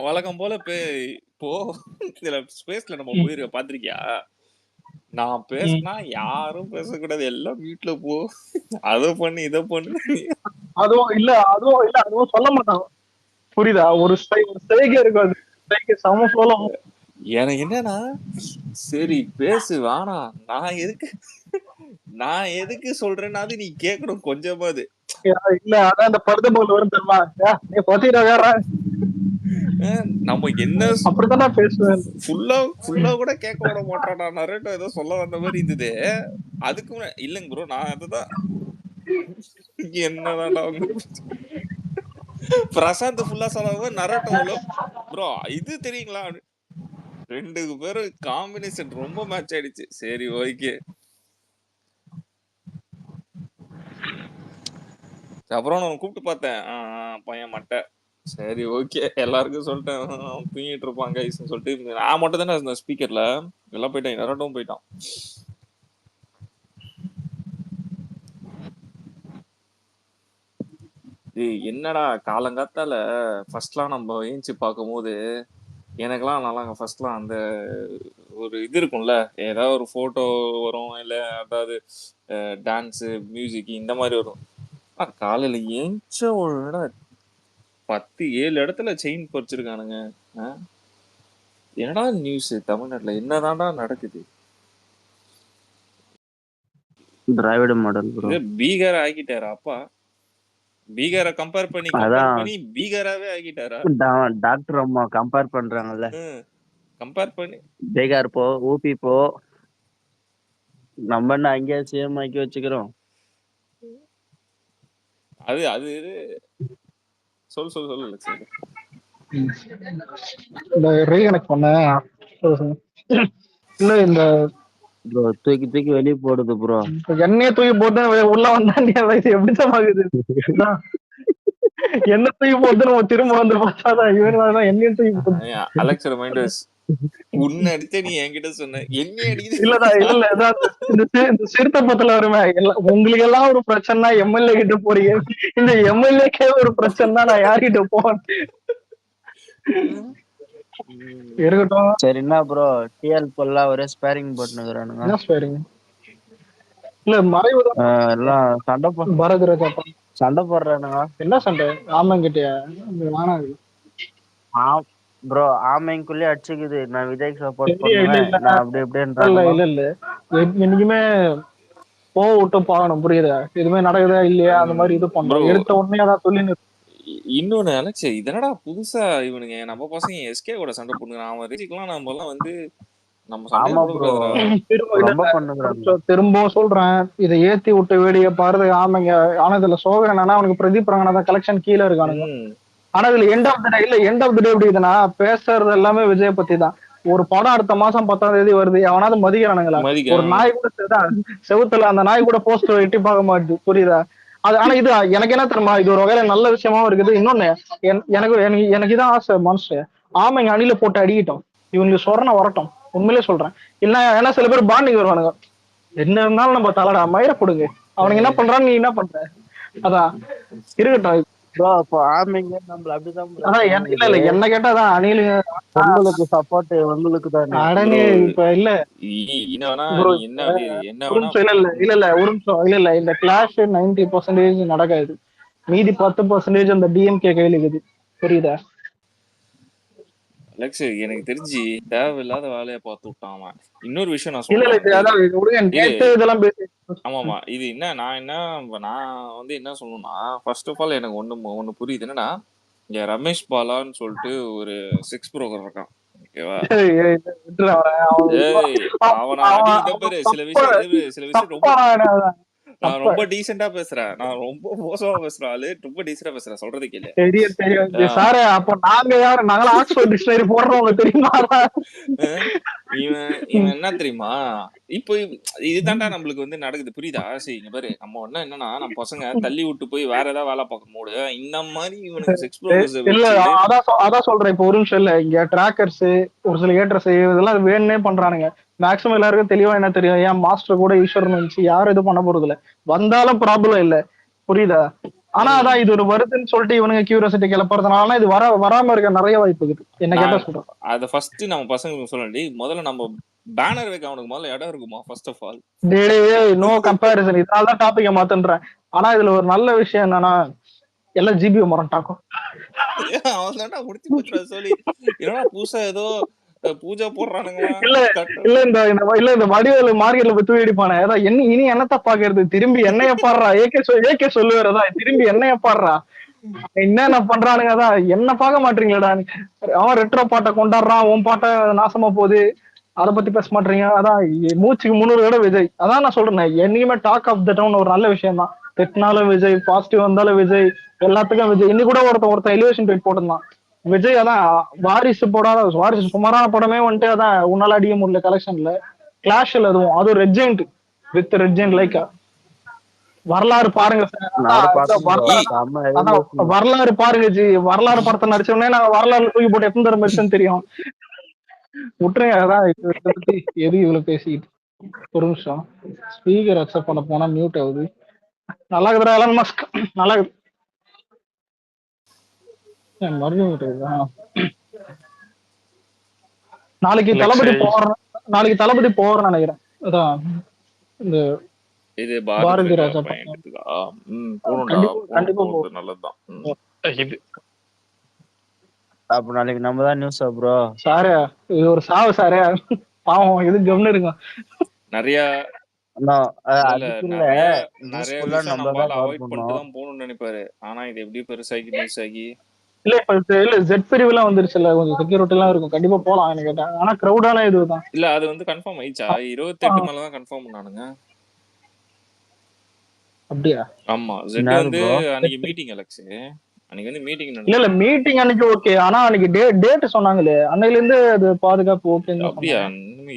வழக்கம் போல இப்போ இதுல ஸ்பேஸ்ல நம்ம போயிருக்க பாத்திருக்கியா? நான் பேசினா யாரும் பேசக்கூடாது. எல்லாம் வீட்டுல போ. அத பண்ணு, இத பண்ணு. அதுவும் சொல்ல மாட்டாங்க. புரியுதா? ஒரு செய்கை இருக்கும். அது செய்கை சம சோளம். எனக்கு என்னன்னா, சரி பேசு வேணாம். நான் எதுக்கு சொல்றேன்னாது நீ கேட்கணும் கொஞ்சமாவது. இல்ல அதான் இந்த படுத்த போல் வரும் தெரியுமா? நீ பத்திர வேற நம்ம என்ன அப்படித்தானே பேசுவேன். ஃபுல்லா கூட கேட்க விட மாட்டான். நான் நரேட்டோ ஏதோ சொல்ல வந்த மாதிரி இருந்தது. அதுக்கு இல்லைங்க ப்ரோ, நான் அதுதான் என்னதான்டா பிரசாந்த் ஃபுல்லா சொல்லாம நரேட்டோல ப்ரோ இது தெரியுங்களா? 2 பேரும் காம்பினேஷன் ரொம்ப மேட்ச் ஆயிடுச்சு. சரி ஓகே. அப்புறம் நான் கூப்பிட்டு பார்த்தேன். பையன் மட்டை. சரி ஓகே, எல்லாருக்கும் சொல்லிட்டேன். தூங்கிட்டு இருப்பான் கைஸ்ன்னு சொல்லிட்டு நான் மட்டும் தானே இருந்தேன் ஸ்பீக்கர்ல. எல்லாம் போயிட்டான், நரேட்டோவும் போயிட்டான். என்னடா காலங்காத்தால ஃபர்ஸ்ட்லாம் நம்ம ஏஞ்சி பார்க்கும்போது எனக்கெல்லாம் நல்லா ஃபர்ஸ்ட்லாம் அந்த ஒரு இது இருக்கும்ல, ஏதாவது ஒரு போட்டோ வரும், இல்ல அதாவது டான்ஸு மியூசிக் இந்த மாதிரி வரும். காலையில ஏஞ்ச ஒரு 10-7 இடத்துல செயின் பறிச்சிருக்கானுங்க. என்னடா நியூஸ் தமிழ்நாட்டுல என்னதான்டா நடக்குது? திராவிட மாடல் ப்ரோ. பீகார் ஆகிட்டாரா அப்பா? பீகாரை கம்பேர் பண்ணி பீகாராவே ஆகிட்டாரா? டாக்டர் அம்மா கம்பேர் பண்றாங்கல்ல. கம்பேர் பண்ணி பீகார் போ, ஊபி போ, நம்ம என்ன அங்கேயே சேம் ஆக்கி வச்சுக்கிறோம். அது சொல்லு லட்சுமி. இந்த ரீகனெக்ட் பண்ண இல்ல இந்த ப்ரோ தூக்கி வெளியே போடுது ப்ரோ. என்னையே தூக்கி போட்டு உள்ள வந்தா எப்படிதான் ஆகுது? என்ன தூக்கி போட்டு நம்ம திரும்ப வந்து பார்த்தாதான் இவன் என்னையும் தூக்கி போட்டு அலெக்ஸ் ரிமைண்டர்ஸ் உன்னை அடிச்ச நீ என்கிட்ட சொன்ன என்ன அடிக்குது? இல்ல இந்த சிறுத்தப்பத்துல வருமே உங்களுக்கு எல்லாம் ஒரு பிரச்சனை எம்எல்ஏ கிட்ட போறீங்க, இந்த எம்எல்ஏக்கே ஒரு பிரச்சனை நான் யார்கிட்ட போவேன்? இருக்கட்டும். சரி என்ன ப்ரோ டிஎல் பொல்லா ஒரே ஸ்பேரிங் போட்டுனுக்குறானுங்க. என்ன ஸ்பேரிங்? இல்ல மறைவுதான் எல்லாம் சண்டை போடுறானுங்க. என்ன சண்டை? ஆமாங்கிட்டயா? வேணாம் ப்ரோ ஆமைக்குள்ளே அடிச்சுக்குது. நான் விஜய்க்கு சப்போர்ட் பண்ணுவேன், நான் அப்படி இப்படின்றாங்க. இல்ல என்னைக்குமே போக விட்டு போகணும், புரியுதா? எதுவுமே நடக்குதா இல்லையா அந்த மாதிரி இது பண்ணணும். எடுத்த உடனே அதான் சொல்லி. இன்னொன்னு அலெக்ஸ், இதனடா புதுசா இவனுங்க நம்ம பசங்க எஸ்கே கூட சண்டை போடுறான். அவன் ரீச்சிக்கலாம் நம்ம எல்லாம் வந்து திரும்பவும் சொல்றேன், இதை ஏத்தி விட்டு வேடிக்கை பாருது ஆமைங்க. ஆனா இதுல சோகம் என்னன்னா அவனுக்கு பிரதீப் ரங்கநாதன் கலெக்ஷன் கீழே இருக்கானுங்க. ஆனா இதுல எண்ட் ஆஃப் த டே எப்படி இருக்குதுன்னா பேசுறது எல்லாமே விஜய் பத்தி தான். ஒரு படம் அடுத்த மாசம் 10ஆம் தேதி வருது, அவனாவது மதிக்கிறானுங்களா? ஒரு நாய் கூட செவுத்துல அந்த நாய் கூட போஸ்டர் எட்டி பார்க்க மாட்டுது, புரியுதா? அது ஆனா இது எனக்கு என்ன தெரியுமா, இது ஒரு வகையில நல்ல விஷயமாவும் இருக்குது. இன்னொன்னு எனக்கு இதான் ஆசை மனசு, ஆமைங்க அணில போட்டு அடிக்கிட்டோம், இவனுக்கு சொரணை வரட்டும். உண்மையிலே சொல்றேன். இல்ல ஏன்னா சில பேர் பாண்டிங் வருவானுங்க, என்ன இருந்தாலும் நம்ம தலடா மயிர கொடுங்க, அவனுக்கு என்ன பண்றான்னு நீ என்ன பண்ற, அதான் இருக்கட்டும். என்ன கேட்டாதான் அணிலுங்க உங்களுக்கு சப்போர்ட் உங்களுக்கு தான். இப்ப இல்ல இந்த கிளாஷ் 90% நடக்காது, மீதி 10% அந்த டிஎம்கே கையில இருக்குது, புரியுதா? அலெக்ஸ் எனக்கு தெரிஞ்சு தேவையில்லாத வேலையை பார்த்து விட்டான். இன்னொரு விஷயம் நான் சொல்றேன். ஆமாமா, இது என்ன நான் வந்து என்ன சொல்லணும்னா, ஃபர்ஸ்ட் ஆஃப் ஆல் எனக்கு ஒண்ணு புரியுது. என்னன்னா இங்க ரமேஷ் பாலான்னு சொல்லிட்டு ஒரு செக்ஸ் புரோக்கர் இருக்கான், ஓகேவா? அவனை அடிக்கிட்ட பேரு சில விஷயம் நான் ரொம்ப டீசெண்டா பேசுறேன், நான் ரொம்ப மோசமா பேசுறேன், ஆளு ரொம்ப டீசெண்டா பேசுறேன், சொல்றது கேளு. தெரியும் சார். அப்ப நாங்க யாரு? நாங்களா ஆக்ஸ்போர்ட் டிக்ஷனரி போடுறவங்க தெரியுமா? இவன் என்ன தெரியுமா, இப்போ இதுதான்டா நம்மளுக்கு வந்து நடக்குது, புரியுதா? சரி இங்க பாரு, நம்ம ஒண்ணு என்னன்னா நம்ம பசங்க தள்ளி விட்டு போய் வேற ஏதாவது வேலை பார்க்க போது இந்த மாதிரி இவனுக்கு செக்ஸ் ப்ரோக்கர்ஸ் இல்ல அதான் சொல்றேன். இப்போ ஒரு நிமிஷம் இல்ல, இங்க டிராக்கர்ஸ் ஒரு சில ஏட்ரஸ் இதெல்லாம் வேணும்னே பண்றானுங்க. மேக்ஸிமம் எல்லாருக்கும் தெளிவா என்ன தெரியும், ஏன் மாஸ்டர் கூட ஈஸ்வரன் வந்துச்சு, யாரும் இது பண்ண போறது இல்ல, வந்தாலும் ப்ராப்ளம் இல்ல, புரியுதா? ஆனா அதான் இது ஒரு வருதுன்னு சொல்லிட்டு இவனுங்க கியூரியாசிட்டி கிளப்புறதுனால இது வராம இருக்க நிறைய வாய்ப்பு இருக்கு. என்ன கேட்டா சொல்றேன். அத ஃபர்ஸ்ட் நம்ம பசங்களுக்கு சொல்லி முதல்ல நம்ம பேனர் வைக்க அவனுக்கு முதல்ல இடம் இருக்குமா first of all. No comparison. இதனாலதான் டாபிக்க மாத்தன்றேன். ஆனா இதுல ஒரு நல்ல விஷயம் என்னன்னா எல்லாம் ஜிபி மரண்டாக்கும். அவன் தான்டா முடிச்சு போச்சுடா சொல்லி. என்னடா புதுசா ஏதோ பூஜா போடுறானுங்களா? இந்த வடிவேலு மார்க்கெட்ல போய் தூக்கி அடிப்பானே, அதான் இனி என்னத்த பாக்குறது, திரும்பி என்னைய பாடுறா, ஏகே சொல்லுவாரதா, திரும்பி என்னைய பாடுறா, என்னென்ன பண்றானுங்க, அதான் என்ன பார்க்க மாட்டீங்களா, அவன் ரெட்ரோ பாட்டை கொண்டாடுறான், உன் பாட்டை நாசமா போகுது, அதை பத்தி பேச மாட்டீங்க. அதான் மூச்சுக்கு 300 தடவை விஜய். அதான் நான் சொல்றேன், என்னைக்குமே டாக் ஆஃப் த டவுன் ஒரு நல்ல விஷயம் தான். திட்டினாலும் விஜய், பாசிட்டிவ் வந்தாலும் விஜய், எல்லாத்துக்கும் விஜய். இன்னி கூட ஒருத்தன் எலிவேஷன் ட்வீட் போட்டிருந்தான் விஜய். அதான் வாரிசு போடாத, வாரிசு சுமாரான படமே வந்துட்டு அதான் உன்னால அடிக்க முடியல கலெக்ஷன்ல. கிளாஷ்ல அதுவும் red giant with red giant like வரலாறு பாருங்க வரலாறு பாருங்க ஜி. வரலாறு படத்தை நடிச்சோடனே நான் வரலாறு தூக்கி போட்டு எத்தனை தடவை மெரிச்சேன்னு தெரியும். விட்டுருங்க. அதான் இதை பத்தி எது இவ்வளவு பேசிக்கிட்டு. ஒரு நிமிஷம் ஸ்பீக்கர் அக்செப்ட் பண்ண போனா மியூட் ஆகுது. நல்லா இருக்குதுடா எலன் மஸ்க், நல்லா இருக்குது. மறுபடியும் நாளைக்கு தளபதி போறேன்னு நினைக்கிறேன். அதான் இந்த இது பாரதி ராஜா கண்டிப்பா நல்லதுதான். அப்ப நாளைக்கு நம்ம தான் நியூஸ் ப்ரோ. சாரே இது ஒரு சாவு சாரே, பாவம் எது கவனம் இருக்கும். நிறைய போகணும்னு நினைப்பாரு. ஆனா இது எப்படி பெருசாகி நியூஸ் ஆகி இல்ல ஜெட் பிரிவுலாம் வந்துருச்சுல, கொஞ்சம் செக்யூரிட்டி எல்லாம் இருக்கும், கண்டிப்பா போலாம் எனக்கு கேட்டா. ஆனா கிரௌடான இதுதான். இல்ல அது வந்து கன்ஃபார்ம் ஆயிடுச்சா? 28 மேலதான் கன்ஃபார்ம் பண்ணானுங்க. அப்படியா? ஆமா, ஜெட் வந்து அன்னைக்கு மீட்டிங் அலெக்ஸ், அன்னைக்கு வந்து மீட்டிங் இல்ல மீட்டிங் அன்னைக்கு ஓகே. ஆனா அன்னைக்கு டேட் சொன்னாங்களே, அன்னையில இருந்து அது பாதுகாப்பு ஓகே. அப்படியா?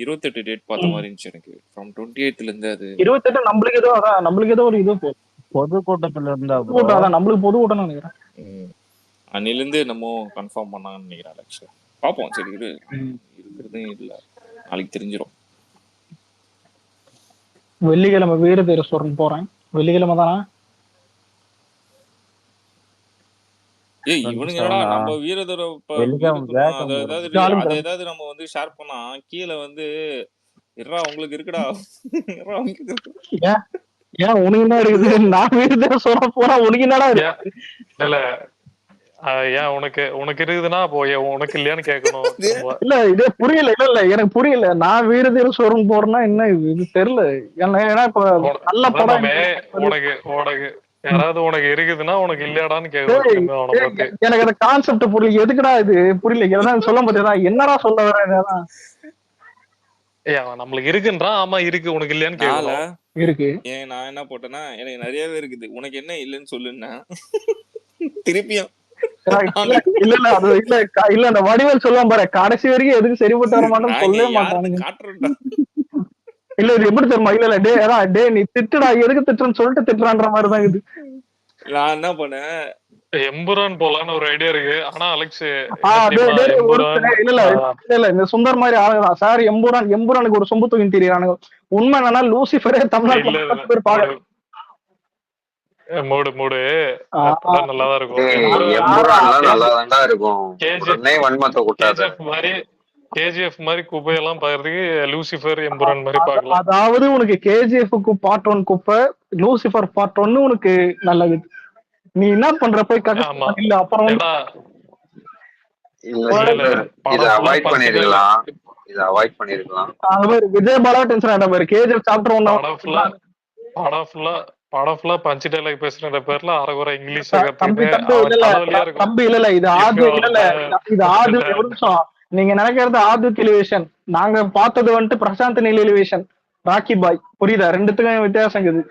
28 டேட் பார்த்த மாதிரி இருந்துச்சு எனக்கு. ஃப்ரம் 28ல இருந்து அது 28 நம்மளுக்கு ஏதோ அதான் நம்மளுக்கு ஏதோ ஒரு இது பொது கூட்டத்துல இருந்தா அதான் நம்மளுக்கு பொது கூட்டம் நினைக்கிறேன். அன்னையில இருந்து நம்ம கன்ஃபார்ம் பண்ணாங்கன்னு நினைக்கிறேன் அலெக்ஸ். பாப்போம். சரி இருக்கிறதே இல்ல, நாளைக்கு தெரிஞ்சிடும். வெள்ளிக்கிழமை வீர தேரஸ்வரன் போறேன். வெள்ளிக்கிழமை தானே? ஏய் இவனுங்க என்னடா நம்ம வீரதூர ஏதாவது நம்ம வந்து ஷேர் பண்ணா கீழே வந்து இருடா உங்களுக்கு இருக்குடா, ஏன் உனக்கு என்ன இருக்குது? நான் வீரதூர சொல்ல போறா, உனக்கு என்னடா இருக்கு? இல்ல ஏன் உனக்கு இருக்குதுன்னா உனக்கு இல்லையான்னு கேட்கணும். இல்ல இதே புரியல. இல்ல எனக்கு புரியல. நான் வீரதீர சோரன் போறேன்னா என்ன இது தெரியல. ஏன்னா இப்ப நல்ல படம் உனக்கு யாராவது உனக்கு இருக்குதுன்னா உனக்கு இல்லையாடான்னு கேட்கணும். எனக்கு அந்த கான்செப்ட் புரியல. எதுக்குடா இது புரியல. ஏதாவது சொல்ல முடியாதா? என்னடா சொல்ல வரேன்? நம்மளுக்கு இருக்குன்றான். ஆமா இருக்கு, உனக்கு இல்லையான்னு கேட்கலாம். இருக்கு. ஏன் நான் என்ன போட்டேன்னா எனக்கு நிறையவே இருக்குது, உனக்கு என்ன இல்லைன்னு சொல்லுன்னா திருப்பியும் இல்ல அது இல்ல அந்த வடிவேல் சொல்லுவான் பாரு, கடைசி வரைக்கும் எதுக்கு சரிப்பட்டு வர மாட்டேன்னு சொல்லவே மாட்டானுங்க. இல்ல இது எப்படி தெரியுமா? இல்ல டே நீ திட்டுடா, எதுக்கு திட்டுறன்னு சொல்லிட்டு திட்டுறான்ற மாதிரிதான் இது. நான் என்ன பண்ணேன், எம்புரான் போலான்னு ஒரு ஐடியா இருக்கு. ஆனா அலெக்ஸ் இல்ல இந்த சுந்தர் மாதிரி ஆளுதான் சார். எம்புரானுக்கு ஒரு சொம்பு தூக்கி தெரியுறானுங்க. உண்மை என்னன்னா லூசிஃபரே தமிழ்நாட்டுல மூடு நல்லாதான் இருக்கும். கேஜிஎஃப் மாதிரி குப்பையெல்லாம் பாக்குறதுக்கு லூசிஃபர் எம்புரான் மாதிரி பாக்கலாம். அதாவது உனக்கு கேஜிஎஃப்க்கு பார்ட் 1 குப்பை, லூசிஃபர் பார்ட் 1 உனக்கு நல்லது. நீ என்ன பண்ற போய் இல்ல அப்புறம் விஜய் பாலா டென்ஷன் ஆயிட்ட பாரு. கேஜிஎஃப் சாப்டர் 1 படம் ஃபுல்லா பஞ்ச் டைலாக் பேசுற பேர்ல அரைகுறை இங்கிலீஷ் தம்பி. இல்ல இது ஆது ஒரு நிமிஷம். நீங்க நினைக்கிறது ஆதுக் எலிவேஷன், நாங்க பார்த்தது வந்துட்டு பிரசாந்த் நீல் எலிவேஷன், ராக்கி பாய். புரியுதா? ரெண்டுத்துக்கும் வித்தியாசம் இருக்குது.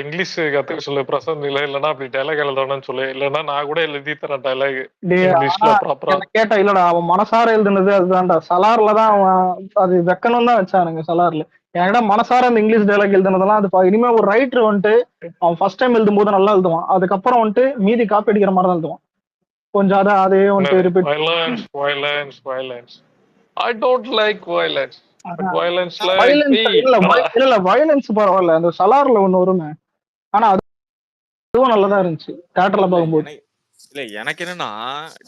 இங்கிலீஷ் கத்துக்க சொல்லு பிரசாந்த் நீல, இல்லன்னா அப்படி டைலாக் எழுதணும்னு சொல்லு, இல்லன்னா நான் கூட எழுதி தரேன் டைலாக் கேட்டா. இல்லடா அவன் மனசார எழுதுனது அதுதான்டா. சலார்லதான் அவன் அது வெக்கணும் தான் வச்சானுங்க சலார்ல. என்கிட்ட மனசார அந்த இங்கிலீஷ் டைலாக் எழுதுனதெல்லாம் அது இனிமே ஒரு ரைட்டர் வந்துட்டு அவன் ஃபர்ஸ்ட் டைம் எழுதும் போது நல்லா எழுதுவான், அதுக்கப்புறம் வந்துட்டு மீதி காப்பி அடிக்கிற மாதிரி தான் எழுதுவான். கொஞ்சம் அதே வந்துட்டு repeat. I don't like violence. But violence like me. இல்ல வயலன்ஸ் பரவாயில்ல. அந்த சலார்ல ஒண்ணு வருமே, ஆனா அதுவும் நல்லதா இருந்துச்சு தியேட்டர்ல பார்க்கும்போது. இல்ல எனக்கு என்னன்னா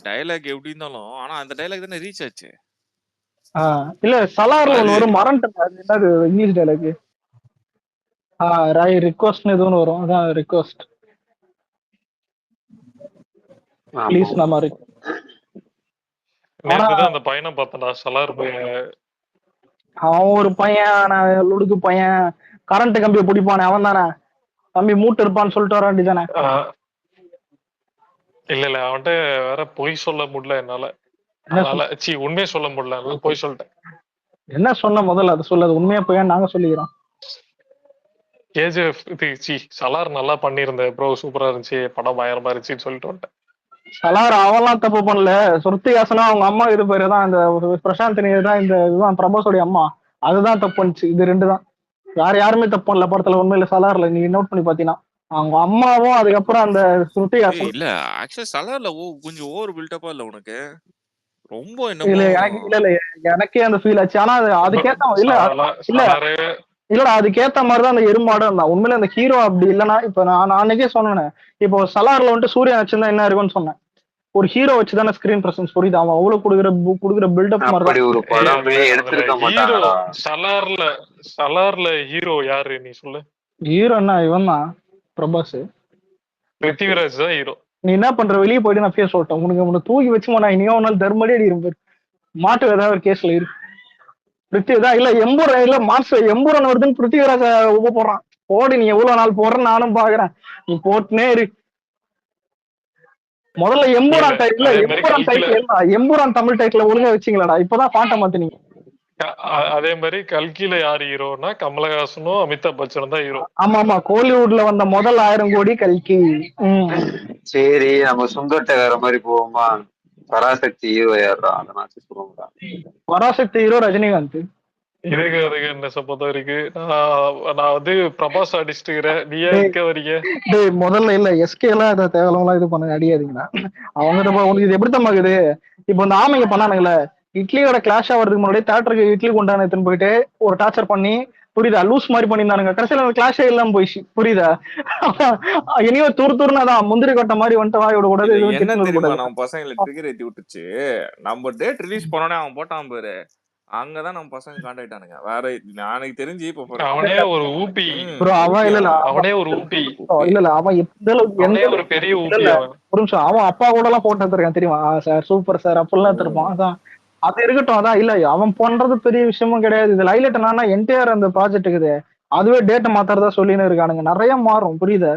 டயலாக் எப்படி இருந்தாலும் ஆனா அந்த டயலாக் தானே ரீச் ஆச்சு. இல்ல சலார்ல ஒண்ணு வரும் மறந்துட்டேன், அது என்னது இங்கிலீஷ் டயலாக், ரிக்வெஸ்ட்னு எதுவும் வரும், அதான் ரிக்வெஸ்ட் ப்ளீஸ் நம்ம நேத்துதான் அந்த பையனை பார்த்தா சலார் அவன் ஒரு பையன் லுடுக்கு பையன் கரண்ட் கம்பியை பிடிப்பானே அவன் தானே தம்பி மூட்டு இருப்பான்னு சொல்லிட்டு வர வேண்டியதானே. இல்ல அவன்கிட்ட வேற பொய் சொல்ல முடியல என்னால, உண்மையை சொல்ல முடியல, பொய் சொல்லிட்டேன். என்ன சொன்ன முதல்ல அதை சொல்ல, உண்மையா போய் நாங்க சொல்லிக்கிறோம். கேஜிஎஃப் சலார் நல்லா பண்ணிருந்த ப்ரோ, சூப்பரா இருந்துச்சு படம், பயங்கரமா இருந்துச்சுன்னு சொல்லிட்டு வந்துட்டேன். சலார் அவெல்லாம் தப்பு பண்ணல, ஸ்ருதிஹாசனா அவங்க அம்மா இது பேரு தான் இந்த பிரசாந்த் நீர் தான் இந்த இதுதான் பிரபாஸோடைய அம்மா, அதுதான் தப்பு பண்ணுச்சு. இது ரெண்டு தான், வேற யாருமே தப்பு பண்ணல படத்துல உண்மையில சலார்ல. நீ நோட் பண்ணி பாத்தீங்கன்னா அவங்க அம்மாவும் அதுக்கப்புறம் அந்த ஸ்ருதிஹாசன். இல்ல ஆக்சுவலா சலார்ல கொஞ்சம் ஓவர் பில்டப்பா இல்ல உனக்கு ரொம்ப இல்ல எனக்கே அந்த ஃபீல் ஆச்சு. ஆனா அதுக்கேத்த இல்ல இல்ல இல்லடா அதுக்கேத்த மாதிரிதான் அந்த எருமாடும் இருந்தான் உண்மையில. அந்த ஹீரோ அப்படி இல்லைன்னா இப்ப நான் அன்னைக்கே சொன்னேன், இப்போ சலார்ல வந்துட்டு சூர்யா வச்சிருந்தா என்ன இருக்கும்னு சொன்னேன். ஒரு ஹீரோ வச்சுதானே ஸ்கிரீன் பிரசன்ஸ், புரியுது? அவன் அவ்வளவு குடுக்குற பில்டப் மாதிரி ஒரு படமே எடுத்திருக்க மாட்டாங்கடா. சலார்ல ஹீரோ யாரு நீ சொல்லு? ஹீரோ என்ன, இவன் தான் பிரபாஸ், பிருத்திவிராஜ் தான் ஹீரோ. நீ என்ன பண்ற, வெளியே போயிட்டு நான் பேச சொல்லிட்டேன் உனக்கு தூக்கி வச்சு போனா இனியோ ஒரு நாள் தர்மடி அடி இருப்பாரு மாட்டு ஏதாவது ஒரு கேஸ்ல இருக்கு. பிருத்திவிதான் இல்ல எம்பூரன் இல்ல மாசு எம்பூரன் வருதுன்னு பிருத்திவிராஜ உப போடுறான். போடு நீ எவ்வளவு நாள் போடுற நானும் பாக்குறேன், நீ போட்டுனே இரு. முதல்ல எம்பூரான் டைட்டில் எம்பூரான் தமிழ் டைட்டில் ஒழுங்கா வச்சிங்களா, இப்பதான் பாட்ட மாத்தினீங்க. அதே மாதிரி கல்கில யாரு ஹீரோனா கமலஹாசனும் அமிதாப் பச்சனும் தான் ஹீரோ. ஆமா ஆமா, கோலிவுட்ல வந்த முதல் 1000 கோடி கல்கி. சரி நம்ம சுந்தர்ட்ட வேற மாதிரி போவோமா? பராசக்தி ஹீரோ யாரா, அதனாச்சு சொல்லுங்க. பராசக்தி ஹீரோ ரஜினிகாந்த். இதுக்கு அதுக்கு என்ன சம்பந்தம் இருக்கு? நான் வந்து பிரபாஸ் அடிச்சுட்டுக்கிறேன், நீ ஏன் இருக்க வரீங்க? முதல்ல இல்ல எஸ்கே எல்லாம் இதை தேவையில்லாம் இது பண்ண அடியாதீங்கன்னா அவங்க உனக்கு இது எப்படி தம்மாக்குது. இப்போ இந்த ஆமைங்க பண்ணானுங்களே இட்லியோட கிளாஷ் ஆகிறதுக்கு முன்னாடி தேட்டருக்கு இட்லி கொண்டாந்து எடுத்துன்னு போயிட்டு ஒரு டார்ச்சர் பண்ணி, புரியுதா, லூஸ் மாதிரி பண்ணியிருந்தானுங்க. கடைசியில அந்த கிளாஷே இல்லாம போயிடுச்சு, புரியுதா? இனியோ தூர்னா முந்திரி கொட்டை மாதிரி வந்துட்டு வாயோட கூடாது. என்ன தெரியுமா நம்ம பசங்களை ட்ரிகர் ஏத்தி விட்டுச்சு, நம்ம டேட் ரிலீஸ் பண்ணோடனே அவன் போட்டான் பாரு, அங்கதான் நம்ம பசங்க காண்டாக்ட் ஆனுங்க. வேற எனக்கு தெரிஞ்சு இப்ப அவனே ஒரு ஊபி, அவன் இல்ல அவனே ஒரு ஊபி இல்ல அவன் எந்த ஒரு பெரிய ஊபி. ஒரு நிமிஷம், அவன் அப்பா கூட எல்லாம் போட்டு எடுத்திருக்கான் தெரியுமா, சார் சூப்பர் சார் அப்படிலாம் எடுத்திருப்பான். அதான் அது இருக்கட்டும். அதான் இல்ல அவன் பண்றது பெரிய விஷயமும் கிடையாது. இது ஹைலைட் என்னன்னா என்டையர் அந்த ப்ராஜெக்ட் இருக்குது, அதுவே டேட்டை மாத்துறதா சொல்லின்னு இருக்கானுங்க. நிறைய மாறும், புரியுதா?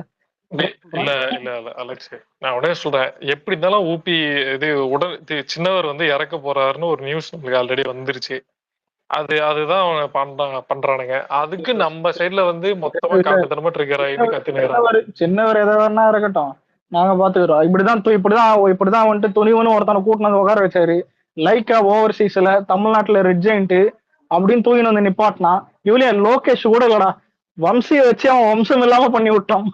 இல்ல இல்ல அலெக்ஸ், நான் உடனே சொல்றேன், எப்படி இருந்தாலும் ஊபி இது உடல் சின்னவர் வந்து இறக்க போறாருன்னு ஒரு நியூஸ் நம்மளுக்கு ஆல்ரெடி வந்துருச்சு. அதுதான் அவங்க பண்றானுங்க. அதுக்கு நம்ம சைட்ல வந்து மொத்தமா காட்டுத்தனமா ட்ரிகர் ஆயிட்டு கத்தினாரு. சின்னவர் எதா இருக்கட்டும், நாங்க பாத்துக்கிறோம். இப்படிதான் வந்துட்டு துணிவனு ஒருத்தனை கூட்டினது உட்கார வச்சாரு. லைக்கா ஓவர்சீஸ்ல தமிழ்நாட்டுல ரெட் ஜெயிண்ட் அப்படின்னு தூக்கின்னு வந்து நிப்பாட்டினா. இவளையா லோகேஷ் கூட இல்லடா, வம்சிய வச்சு அவன் வம்சம் இல்லாம பண்ணி விட்டான்.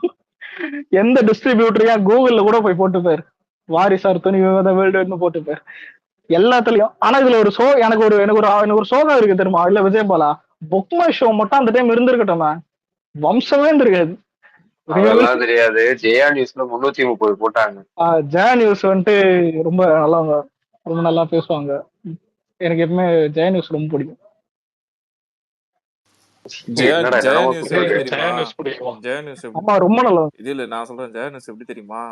எந்த டிஸ்ட்ரிபியூட்டரையா கூகுள்ல கூட போய் போட்டு போயிரு, வாரிசார் துணி வேர்ல்டு போட்டு போயிரு எல்லாத்துலயும். ஆனா இதுல ஒரு எனக்கு ஒரு சோகம் இருக்கு தெரியுமா, இல்ல விஜயபாலா பொக்மா ஷோ மட்டும் அந்த டைம் இருந்திருக்கட்டும், வம்சமே இருந்திருக்காது. தெரியாது, ஜெயா நியூஸ்ல 330 போட்டாங்க. ஜெயா நியூஸ் வந்துட்டு ரொம்ப நல்லா பேசுவாங்க. எனக்கு எப்பவுமே ஜெயா நியூஸ் ரொம்ப பிடிக்கும். ரொம்ப நல்லா. இதுல நான் சொல்றேன், ஜெயா நியூஸ் எப்படி தெரியுமா,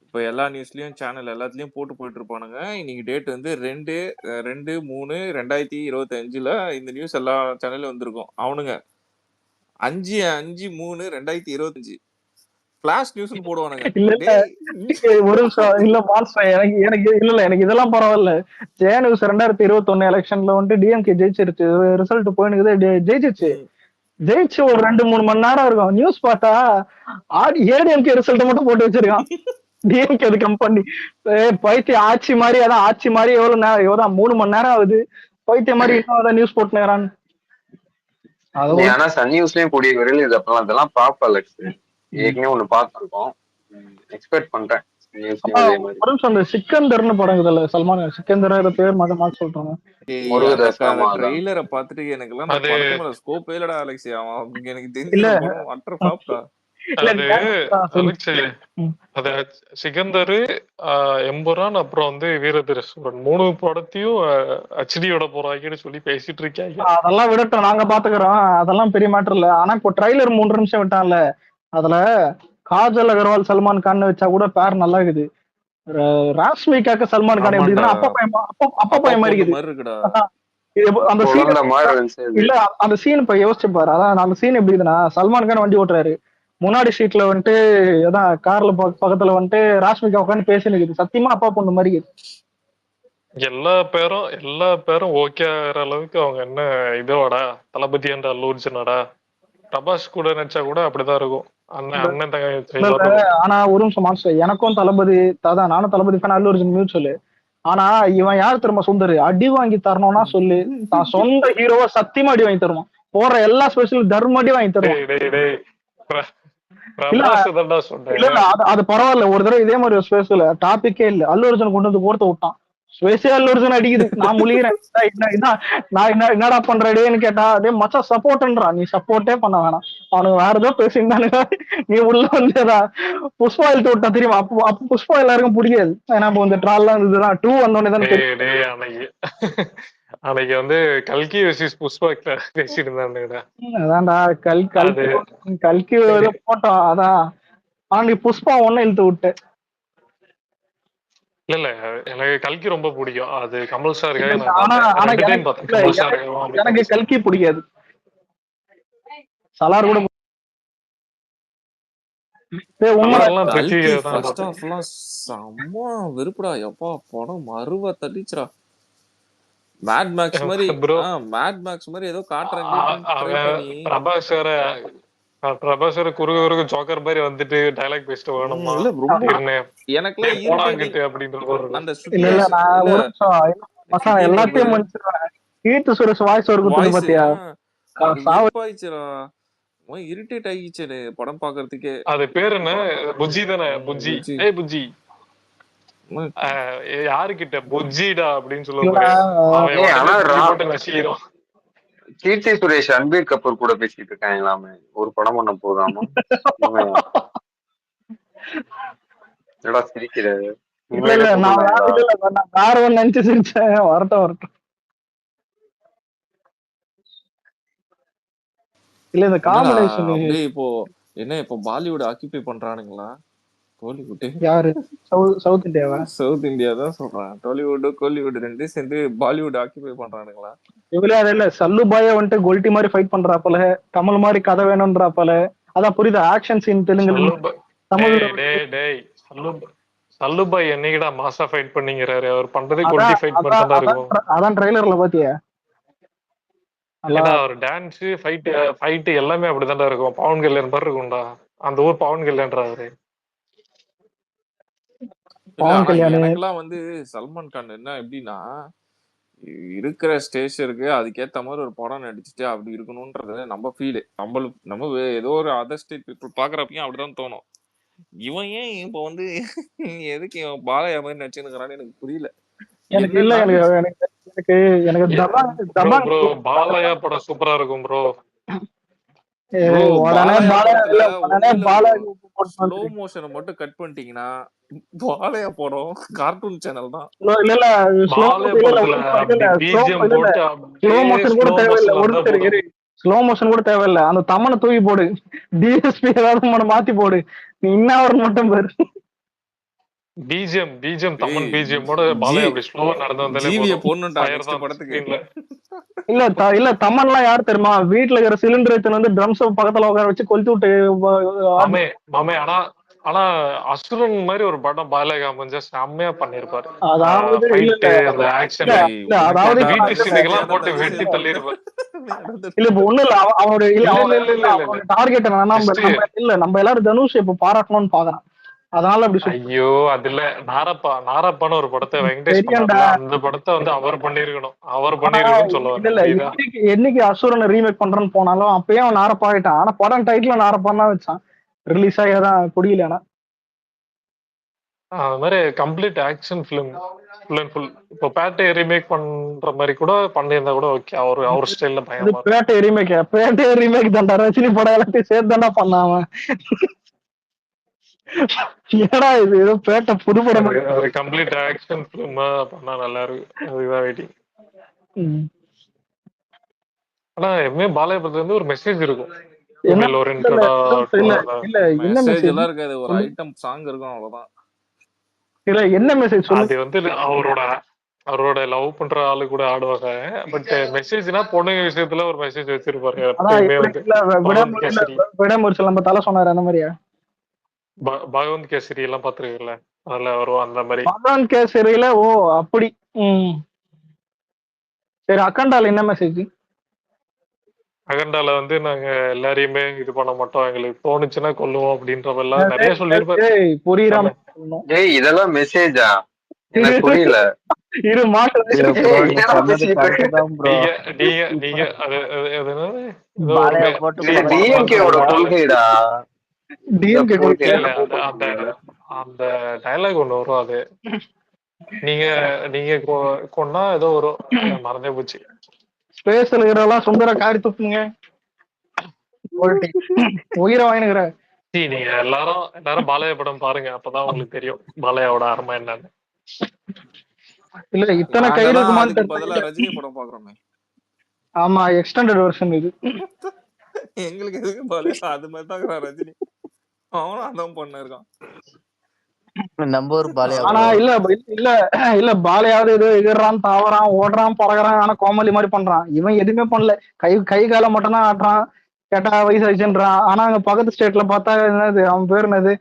இப்ப எல்லா நியூஸ்லயும் சேனல் எல்லாத்துலயும் போட்டு இருப்பானுங்க. இன்னைக்கு டேட் வந்து 2/2/3/2025 இந்த நியூஸ் எல்லா சேனல்லும் வந்திருக்கும். அவனுங்க 5/5/3/2025 பிளாஷ் நியூஸ் போடுவானுங்க. ஒரு நிமிஷம் இல்ல மாஸ்டர், எனக்கு இல்ல எனக்கு இதெல்லாம் பரவாயில்ல. ஜெயா நியூஸ் 2021 எலெக்ஷன்ல வந்துட்டு டிஎம்கே ஜெயிச்சிருச்சு, ரிசல்ட் போயினுக்குது, ஜெயிச்சு ஒரு 2-3 மணி நேரம் இருக்கும். நியூஸ் பார்த்தா ஏடிஎம்கே ரிசல்ட் மட்டும் போட்டு வச்சிருக்கான். டிஎம்கே அது கம்பெனி பைத்தியம் ஆட்சி மாதிரி, அதான் ஆட்சி மாதிரி எவ்வளவு 3 மணி நேரம் ஆகுது, பைத்தியம் மாதிரி இன்னும் நியூஸ் போட்டுக்கிறான். ஆனா சன் நியூஸ்லயும் கூடிய விரைவில் இதெல்லாம் பாப்பல, ஏற்கனவே ஒண்ணு பார்த்திருக்கோம், எக்ஸ்பெக்ட் பண்றேன். அந்த சிக்கந்தர்னு படம் இதுல சல்மான் சிக்கந்தர் பேர் மாத்த சொல்றாங்க. ட்ரெய்லரை பார்த்துட்டு எனக்கு எல்லாம் ஸ்கோப்பே இல்லடா அலெக்ஸ், எனக்கு தெரிஞ்ச அது அலெக்ஸ், அது சிகந்தர், எம்புரான், அப்புறம் வந்து வீரதீரசூரன் 3 படத்தையும் ஹெச்டியோட போறாங்கன்னு சொல்லி பேசிட்டு இருக்காங்க. அதெல்லாம் விடட்டும், நாங்க பாத்துக்கிறோம், அதெல்லாம் பெரிய மேட்டர் இல்ல. ஆனா இப்போ ட்ரைலர் 3 நிமிஷம் விட்டான்ல, அதுல காஜல் அகர்வால் சல்மான் கான் வச்சா கூட பேர் நல்லா இருக்குது. ராஷ்மிகாக்கு சல்மான் கான் எப்படி இருக்குன்னா அப்பா பையன் மாதிரி இருக்குது. அந்த சீன் இல்ல, அந்த சீன் இப்ப யோசிச்சு பாரு. அதான் அந்த சீன் எப்படி இருக்குன்னா, சல்மான் கான் வண்டி ஓட்டுறாரு, முன்னாடி சீட்ல வந்துட்டு அதான் கார்ல பக்கத்துல வந்துட்டு ராஷ்மிகா உட்காந்து பேசி நிக்குது. சத்தியமா அப்பா பொண்ணு மாதிரி இருக்குது. எல்லா பேரும் ஓகே ஆகிற அளவுக்கு அவங்க என்ன இதோடா தளபதி என்ற அல்லு அர்ஜுனடா, பிரபாஸ் கூட நினைச்சா கூட அப்படிதான் இருக்கும். ஆனா ஒரு நிமிஷம் மாஸ்டர், எனக்கும் தளபதி தான், நானும் தளபதி ஃபேன், அல்லு அர்ஜுன் மியூச்சுவல். ஆனா இவன் யார் தெரியுமா சுந்தர், அடி வாங்கி தரணும்னா சொல்லு, தான் சொந்த ஹீரோவா சத்தியமா அடி வாங்கி தருவான். போற எல்லா ஸ்பெஷல் தர்ம அடி வாங்கி தருவான். இல்ல அது பரவாயில்ல, ஒரு தடவை இதே மாதிரி ஒரு ஸ்பெஷல் டாபிக்கே இல்ல, அல்லு அர்ஜுன் கொண்டு வந்து கோர்த்த விட்டான். அல்லு அர்ஜுன் அடிக்குது, நான் முழிகிறேன், நான் என்னடா பண்றேன்னு கேட்டா, அதே மச்சா சப்போர்ட்ன்றான். நீ சப்போர்ட்டே பண்ண வேணாம், அவனுக்கு வேற ஏதோ பேசியிருந்தானுங்க, நீ உள்ள வந்துடா புஷ்பா இழுத்து விட்டா தெரியுமா. அப்ப புஷ்பா எல்லாருக்கும் பிடிக்காது, ஏன்னா இப்போ இந்த ட்ரால்லாம் இருந்துதான் 2 வந்தோடனே தானே அன்னைக்கு வந்து கல்கி வெர்சஸ் புஷ்பா பேசிட்டு இருந்தானுங்கடா. அதான்டா கல்கி போட்டோம், அதான். ஆனா நீ புஷ்பா ஒன்னும் இழுத்து விட்டு. இல்ல எனக்கு கல்கி ரொம்ப பிடிக்கும், அது கமல் சார். எனக்கு கல்கி பிடிக்காது, சலார் கூட வெறுப்புடா. எப்பா படம் மறுவ தள்ளிச்சுரா. மேட் மேக்ஸ் மாதிரி ஏதோ காட்டுறாங்க. பிரபாஸ் குறுகு ஜோக்கர் மாதிரி வந்துட்டு டைலாக் பேசிட்டு வேணுமா எல்லாத்தையும் கீர்த்தி சுரேஷ் வாய்ஸ் ஒரு குத்து பாத்தியா, இரிட்டேட் ஆகிச்சு படம் பாக்குறதுக்கே. அது பேர் என்ன, புஜ்ஜி தானே, புஜ்ஜி. ஏய் புஜ்ஜி யாருக்கிட்ட புஜ்ஜிடா அப்படின்னு சொல்லுவாங்க. கீர்த்தி சுரேஷ் ரன்பீர் கபூர் கூட பேசிட்டு இருக்காங்களாமே, ஒரு படம் பண்ண போதாமா. என்னடா சிரிக்கிறது? நினைச்சு சிரிச்சேன். வரட்டும் இல்ல இந்த காம்பினேஷன் இப்போ என்ன, இப்போ பாலிவுட் ஆக்கிபை பண்றானுங்களா கோலிவுட்? யாரு? சவுத் இந்தியாவா? சவுத் இந்தியா தான் சொல்றேன். டாலிவுட் கோலிவுட் ரெண்டும் சேர்ந்து பாலிவுட் ஆக்கிபை பண்றானுங்களா? இவ்வளவு அது இல்ல, சல்லுபாய வந்துட்டு கோல்டி மாதிரி ஃபைட் பண்றாப்பல, கமல் மாதிரி கதை வேணும்ன்றாப்பல. அதான் புரியுது, ஆக்ஷன் சீன் தெலுங்கு சல்லுபாய் என்னைக்குடா மாசா ஃபைட் பண்ணிங்கறாரு, அவர் பண்றதே கோல்டி ஃபைட் பண்றதா இருக்கும். அதான் ட்ரைலர்ல பாத்தியா, ஒரு டான்ஸ் ஃபைட் எல்லாமே அப்படிதான்டா இருக்கும். பவன் கல்யாண் மாதிரி இருக்கும்டா, அந்த ஊர் பவன் கல்யாண்றாரு. எனக்கெல்லாம் வந்து சல்மான் கான் என்ன எப்படின்னா, இருக்கிற ஸ்டேஷனுக்கு அதுக்கேத்த மாதிரி ஒரு படம் நடிச்சுட்டு அப்படி இருக்கணும்ன்றது நம்ம ஃபீல். நம்ம ஏதோ ஒரு அதர் ஸ்டேட் பீப்புள் பாக்குறப்பையும் அப்படிதான் தோணும். இவன் ஏன் இப்ப வந்து எதுக்கு இவன் பாலையா மாதிரி நடிச்சுக்கிறான்னு எனக்கு புரியல. எனக்கு இல்ல, எனக்கு பாலையா படம் சூப்பரா இருக்கும் ப்ரோ. ஸ்லோ மோஷனை மட்டும் கட் பண்ணிட்டீங்கன்னா பாலையா படம் கார்ட்டூன் சேனல் தான். ஸ்லோ மோஷன் கூட தேவையில்லை, அந்த தமனை தூக்கி போடு, டிஎஸ்பி ஏதாவது மாத்தி போடு, நீ இன்னும் மட்டும் பேரு பிஜிஎம் தமன் பிஜிஎம்மோட பாலையா அப்படி ஸ்லோவா நடந்து வந்தாலே படத்துக்கு இல்ல தமன்லாம் யார் தெரியுமா, வீட்டுல இருக்கிற சிலிண்டர் எடுத்துன்னு வந்து ட்ரம்ஸ் பக்கத்துல உட்கார வச்சு கொளுத்தி விட்டு. ஆனா அசுரன் மாதிரி ஒரு படம் பாலையா கொஞ்சம் செம்மையா பண்ணிருப்பாரு. இல்ல இப்ப ஒண்ணு இல்ல, அவனுடைய டார்கெட் என்னன்னா, இல்ல நம்ம எல்லாரும் தனுஷ் இப்ப பாராட்டணும்னு பாக்குறான், அதனால அப்படி. ஐயோ அதுல நாரப்பான்னு ஒரு படத்தை வெங்கடேஷ் அந்த படத்தை வந்து அவர் பண்ணிருக்கணும் சொல்லுவாங்க. என்னைக்கு அசுரனை ரீமேக் பண்றேன்னு போனாலும் அப்பயே அவன் நாரப்பா ஆயிட்டான். ஆனா படம் டைட்டில் நாரப்பான்னு தான் வச்சான், ரிலீஸ் ஆகியதான் புரியல. ஆனா அது மாதிரி complete action film full and full. இப்போ பேட்டை ரீமேக் பண்ற மாதிரி கூட பண்ணியிருந்தா கூட ஓகே, அவர் ஸ்டைல்ல இது பயமா இருக்கும். பேட்டை ரீமேக் பேட்டை ரீமேக் தான்டா, ரஜினி படம் எல்லாத்தையும் சேர்த்து தான்டா பண்ணாம. ஏடா இது ஏதோ பேட்டை புது படம். ஒரு கம்ப்ளீட் ஆக்ஷன் ஃபிலிமா பண்ணா நல்லா இருக்கு. அதுதான் வெயிட்டிங். ஆனா எப்பவுமே பாலைய பத்தி வந்து ஒரு மெசேஜ் இருக்கும். என்ன ஓரியன்டடா இல்ல இல்ல என்ன மெசேஜ் மெசேஜ் எல்லாம் இருக்காது, ஒரு ஐட்டம் சாங் இருக்கும் அவ்வளவுதான். இல்ல என்ன மெசேஜ் சொல்லு. அது வந்து அவரோட லவ் பண்ற ஆளு கூட ஆடுவாங்க. பட் மெசேஜ்னா பொண்ணுங்க விஷயத்துல ஒரு மெசேஜ் வச்சிருப்பாரு எப்பயுமே வந்து. பகவந்த் கேசரி விடாமுயற்சி நம்ம தலை சொன்னாரு அந்த மாதிரியா? பகவந்த் கேசரி எல்லாம் பாத்துருக்கீங்கல்ல, அதுல வரும் அந்த மாதிரி. பகவந்த் கேசரியில ஓ அப்படி. சரி, அக்கண்டால என்ன மெசேஜ்? அகண்டால வந்து நாங்க எல்லாரையுமே இது பண்ண மாட்டோம், எங்களுக்கு தோணுச்சுன்னா கொல்லுவோம் அப்படின்ற மாதிரிலாம் நிறைய சொல்லியிருப்பாரு. புரியுறாம டேய் இதெல்லாம் மெசேஜா? எனக்கு புரியல. இரு மாட்டு நீங்க பாலைய போட்டு டிஎம்கேவோட கொள்கைடா. அந்த டயலாக் ஒண்ணு வரும். அது நீங்க கொண்டா ஏதோ வரும், மறந்தே போச்சு. ஸ்பேஸ்ல இருக்கிறதெல்லாம் சுந்தர காரி துப்புங்க, உயிரை வாங்கினுக்கிற. நீங்க எல்லாரும் பாலைய படம் பாருங்க, அப்பதான் உங்களுக்கு தெரியும் பாலையாவோட அருமை என்னன்னு. இல்ல இத்தனை கயிறு இருக்குமான்னு அதுக்கு பதிலா ரஜினி படம் பாக்குறோமே. ஆமா, எக்ஸ்டெண்டட் வெர்ஷன் இது. எங்களுக்கு எதுக்கு பாலையா? அது மாதிரி தான் ரஜினி, அவனும் அதான் பண்ணிருக்கான். நம்ம ஒரு பாலையா. ஆனா இல்ல இல்ல இல்ல பாலையாவது ஏதோ எதிர்றான், தாவறான், ஓடுறான், பறகுறான். ஆனா கோமாளி மாதிரி பண்றான். இவன் எதுவுமே பண்ணல, கை காலை மட்டும் தான் ஆட்டுறான். கேட்டா வயசு ஆயிடுச்சுன்றான். ஆனா அங்க பக்கத்து ஸ்டேட்ல பார்த்தா என்னது அவன் பேர் என்னது,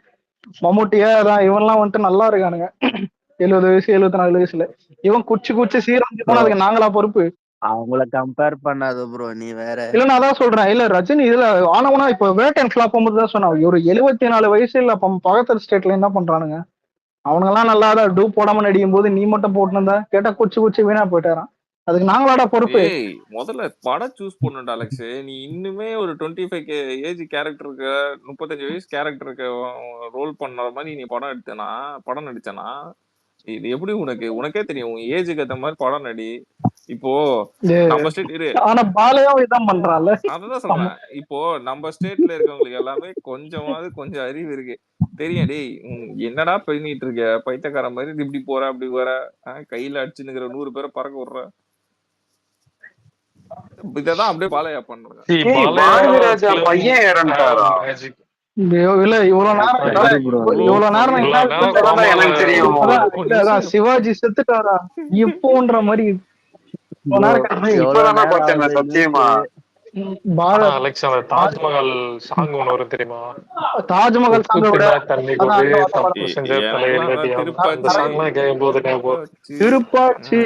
மம்முட்டியா, அதான் இவன்லாம் வந்துட்டு நல்லா இருக்கானுங்க. 70 வயசு 74 வயசுல. இவன் குச்சி சீரழிஞ்சு போனா அதுக்கு நாங்களா பொறுப்பு? அவங்கள கம்பேர் பண்ணாத ப்ரோ, நீ வேற. இல்ல நான் அதான் சொல்றேன். இல்ல ரஜினி இதுல ஆனவனா இப்ப வேட்டன் ஃபிளாப் போகும்போது தான் சொன்னான், ஒரு 74 வயசு இல்ல பக்கத்து ஸ்டேட்ல என்ன பண்றானுங்க அவனுங்க எல்லாம் நல்லா தான் டூ போடாம நடிக்கும் போது நீ மட்டும் போட்டுருந்தா கேட்டா குச்சி வீணா போயிட்டாரான். அதுக்கு நாங்களாடா பொறுப்பு? முதல்ல படம் சூஸ் பண்ணுடா அலெக்ஸ். நீ இன்னுமே ஒரு 25 ஏஜ் கேரக்டருக்கு 35 வயசு கேரக்டருக்கு ரோல் பண்ற மாதிரி நீ படம் நடிச்சனா இது எப்படி? உனக்கே தெரியும், உன் ஏஜுக்கு ஏத்த மாதிரி படம் நடி. இப்போ நம்ம ஸ்டேட் இரு, ஆனா பாலையாவும் இதான் பண்றான்ல. அததான் சொல்றேன். இப்போ நம்ம ஸ்டேட்ல இருக்கவங்களுக்கு எல்லாமே கொஞ்சம் அறிவு இருக்கு, தெரியும். டேய் என்னடா பண்ணிட்டு இருக்க பைத்தியக்கார மாதிரி, இப்படி போற அப்படி வர, கையில அடிச்சுன்னுங்கிற 100 பேரை பறக்க விடுற. இததான் அப்படியே பாலையா பண்றாங்க. பையன் இறந்துட்டாரா? இல்ல இவ்வளவு நேரம் எனக்கு தெரியும். சிவாஜி செத்துட்டாரா இப்போன்ற மாதிரி இப்பதானே பார்த்தேன் சத்தியமா. தாஜ்மஹால் சாங் ஒண்ணு வரும் தெரியுமா? தாஜ்மஹால் திருப்பாச்சி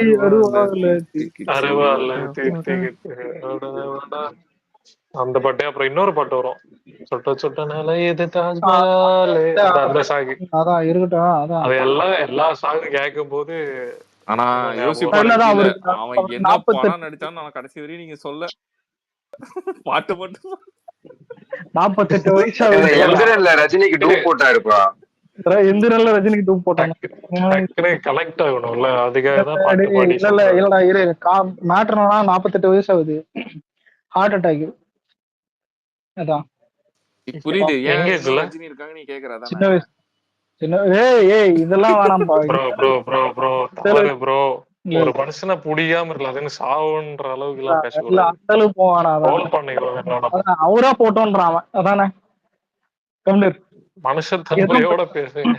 அந்த பாட்டு. அப்புறம் இன்னொரு பாட்டு வரும், சொட்ட சொட்ட நாள இது தாஜ்மஹால், அந்த சாங். அதான் இருக்கட்டும். அதான் அது எல்லா சாங் கேட்கும் போது. ஆனா யோசிப்பாரு அவன் என்ன படம் நடிச்சான்னு நான் கடைசி வரையும் நீங்க சொல்ல பாட்டு மட்டும். 48 வயசு எந்திரன்ல ரஜினிக்கு டூப் போட்டாருப்பா. எந்திரன்ல ரஜினிக்கு டூப் போட்டாங்க. கலெக்ட் ஆகணும்ல, அதுக்காக தான் பாட்டு பாடி. இல்லடா இரு, மேட்டர்னா 48 வயசு ஆகுது, ஹார்ட் அட்டாக். அதான் புரியுது. ஏன் ரஜினி இருக்காங்க நீ கேக்குறதா? சின்ன வயசு இதெல்லாம் வேணாம்பா ப்ரோ. ஒரு மனுஷனை புடியாம இருக்கலாம், அதுன்னு சாவுன்ற அளவுக்கு எல்லாம் பேசக்கூடாது. அவரா போட்டோன்றான் அதானே. மனுஷன் தன்மையோட பேசுங்க.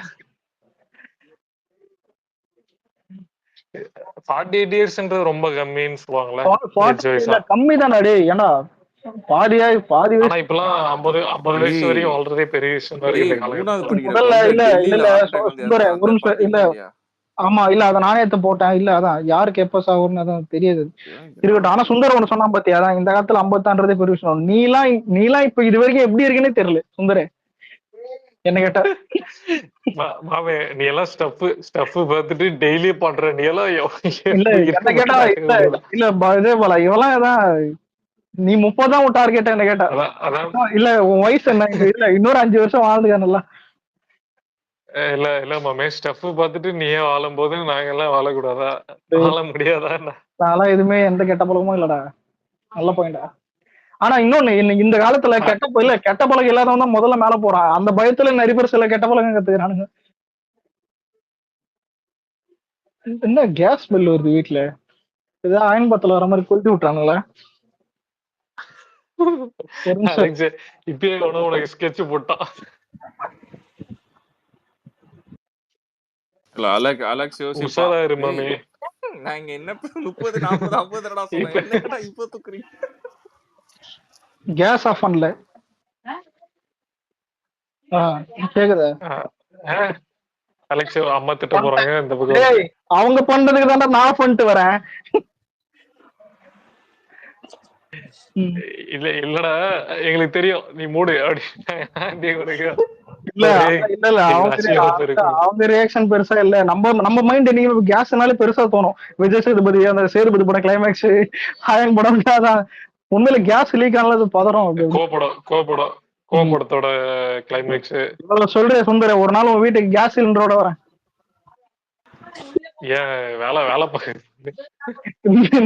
48 இயர்ஸ்ன்றது ரொம்ப கம்மின்னு சொல்லுவாங்களே. கம்மி தானே டே, ஏன்னா பாதி ஆனா இப்பெல்லாம் 50 வயசு வரைக்கும் வாழ்றதே பெரிய விஷயம். இல்ல ஆமா இல்ல அத நானே எடுத்து போட்டேன். இல்ல அதான் யாருக்கு எப்ப சாகுன்னு அதான் தெரியாது இருக்கட்டும். ஆனா சுந்தர் ஒண்ணு சொன்னா பாத்தியா, அதான் இந்த காலத்துல 50 பெரிய விஷயம். நீலாம் இப்ப இது வரைக்கும் எப்படி இருக்குன்னே தெரியல சுந்தரே, என்ன கேட்டா. மாமே நீ எல்லாம் ஸ்டஃப் பார்த்துட்டு டெய்லி பண்ற, நீ எல்லாம் இல்ல என்ன கேட்டா இல்ல இதே போல இவெல்லாம் ஏதான் நீ 30 டார்கெட் என்ன கேட்டா. இல்ல உன் வயசு என்ன? இல்ல இன்னொரு 5 வருஷம் வாழ்ந்துக்க நல்லா. இல்ல இல்ல மாமே, ஸ்டெப் பார்த்துட்டு நீயே வாழும்போது நாங்க எல்லாம் வாழக்கூடாதா? வாழ முடியாதா என்ன? நான்லாம் எதுவுமே எந்த கெட்ட பழக்கமும் இல்லடா. நல்ல பாயிண்டா. ஆனா இன்னொன்னு இந்த காலத்துல கெட்ட பழக்கம் இல்லாதவன் தான் முதல்ல மேல போறான். அந்த பயத்துல நிறைய பேர் சில கெட்ட பழக்கம் கத்துக்கிறானுங்க. என்ன கேஸ் ஸ்மெல் வருது வீட்டுல? ஏதாவது அயன் பத்துல வர மாதிரி கொளுத்தி விட்டானுங்களா? அலெக்ஸ் இப்பயே உனக்கு ஸ்கெட்ச் போட்டான். அலெக்ஸ் உஷாரா இரு மாமே. நான் இங்க என்ன 30 40 50 தடவை சொன்னேன், என்னடா இப்ப தூக்குறீங்க? கேஸ் ஆஃப் பண்ணல. கேக்குதா? அலெக்ஸ் அம்மா திட்ட போறாங்க இந்த பக்கம். அவங்க பண்றதுக்கு தானே நான் பண்ணிட்டு வரேன். இல்ல இல்லடா, எங்களுக்கு தெரியும் நீ மூடு அப்படி. இல்ல இல்ல அவங்க ரியாக்ஷன் பெருசா இல்ல. நம்ம மைண்ட் நீங்க கேஸ்னாலே பெருசா தோணும். விஜய் சேதுபதி அந்த சேதுபதி படம் கிளைமேக்ஸ், அயன் படம் உண்மையில கேஸ் லீக் ஆனது பதறம். கோபடத்தோட கிளைமேக்ஸ் சொல்றேன் சுந்தர, ஒரு நாள் உங்க வீட்டுக்கு கேஸ் சிலிண்டரோட வரேன். ஏன் வேலை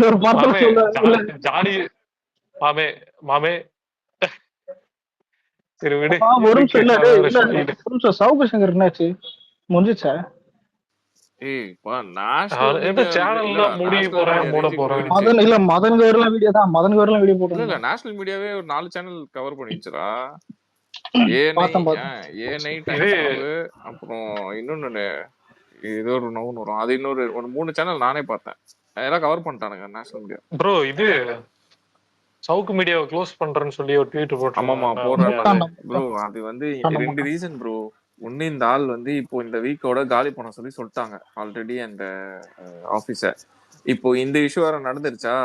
ஒரு படத்துல ஜானி மாமே சரி விடு. ஒரு நிமிஷம் சவுக்கு சங்கர் என்னாச்சு? முடிஞ்சிச்சா? மதன் கவர்லாம் வீடியோ தான். மதன் கவர்லாம் வீடியோ போட்டு நேஷனல் மீடியாவே ஒரு 4 சேனல் கவர் பண்ணிச்சுரா. அப்புறம் இன்னொன்னு ஏதோ ஒரு நவுன் வரும், அது இன்னொரு 3 சேனல் நானே பார்த்தேன். அதெல்லாம் கவர் பண்ணிட்டானுங்க நேஷனல் மீடியா. ப்ரோ இது சவுக்கு மீடியாவை க்ளோஸ் பண்றேன்னு சொல்லி ஒரு ட்வீட் போட்டாங்க. ஆமாமா போடுறாங்க ப்ரோ. அது வந்து 2 ரீசன் ப்ரோ. ஒன்னு, இந்த ஆள் வந்து இப்போ இந்த வீக்கோட காலி பண்ண சொல்லிட்டாங்க ஆல்ரெடி அந்த ஆபீஸர். இப்போ இந்த இஷ்யூ வேற நடந்துருச்சா,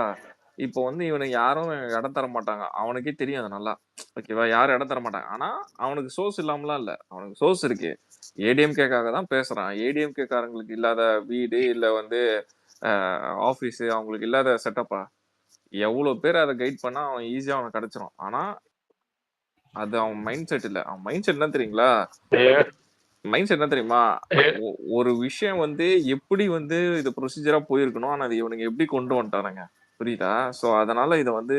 இப்போ வந்து இவனுக்கு யாரும் இடம் தர மாட்டாங்க. அவனுக்கே தெரியும் அது நல்லா, ஓகேவா? யாரும் இடம் தர மாட்டாங்க. ஆனா அவனுக்கு சோர்ஸ் இல்லாமலாம் இல்ல, அவனுக்கு சோர்ஸ் இருக்கு. ஏடிஎம்கேக்காக தான் பேசுறான். ஏடிஎம்கே காரங்களுக்கு இல்லாத வீடு இல்ல வந்து ஆபீஸ், அவங்களுக்கு இல்லாத செட்டப்பா. எவ்வளவு பேர் அதை கைட் பண்ணா அவன் ஈஸியா அவனுக்கு கிடைச்சிரும். ஆனா அது அவன் மைண்ட் செட் இல்ல. அவன் மைண்ட் செட் என்ன தெரியுங்களா? மைண்ட் செட் என்ன தெரியுமா? ஒரு விஷயம் வந்து எப்படி வந்து இது ப்ரொசீஜரா போயிருக்கணும், ஆனா அது இவனுங்க எப்படி கொண்டு வந்துட்டானுங்க, புரியுதா? சோ அதனால இதை வந்து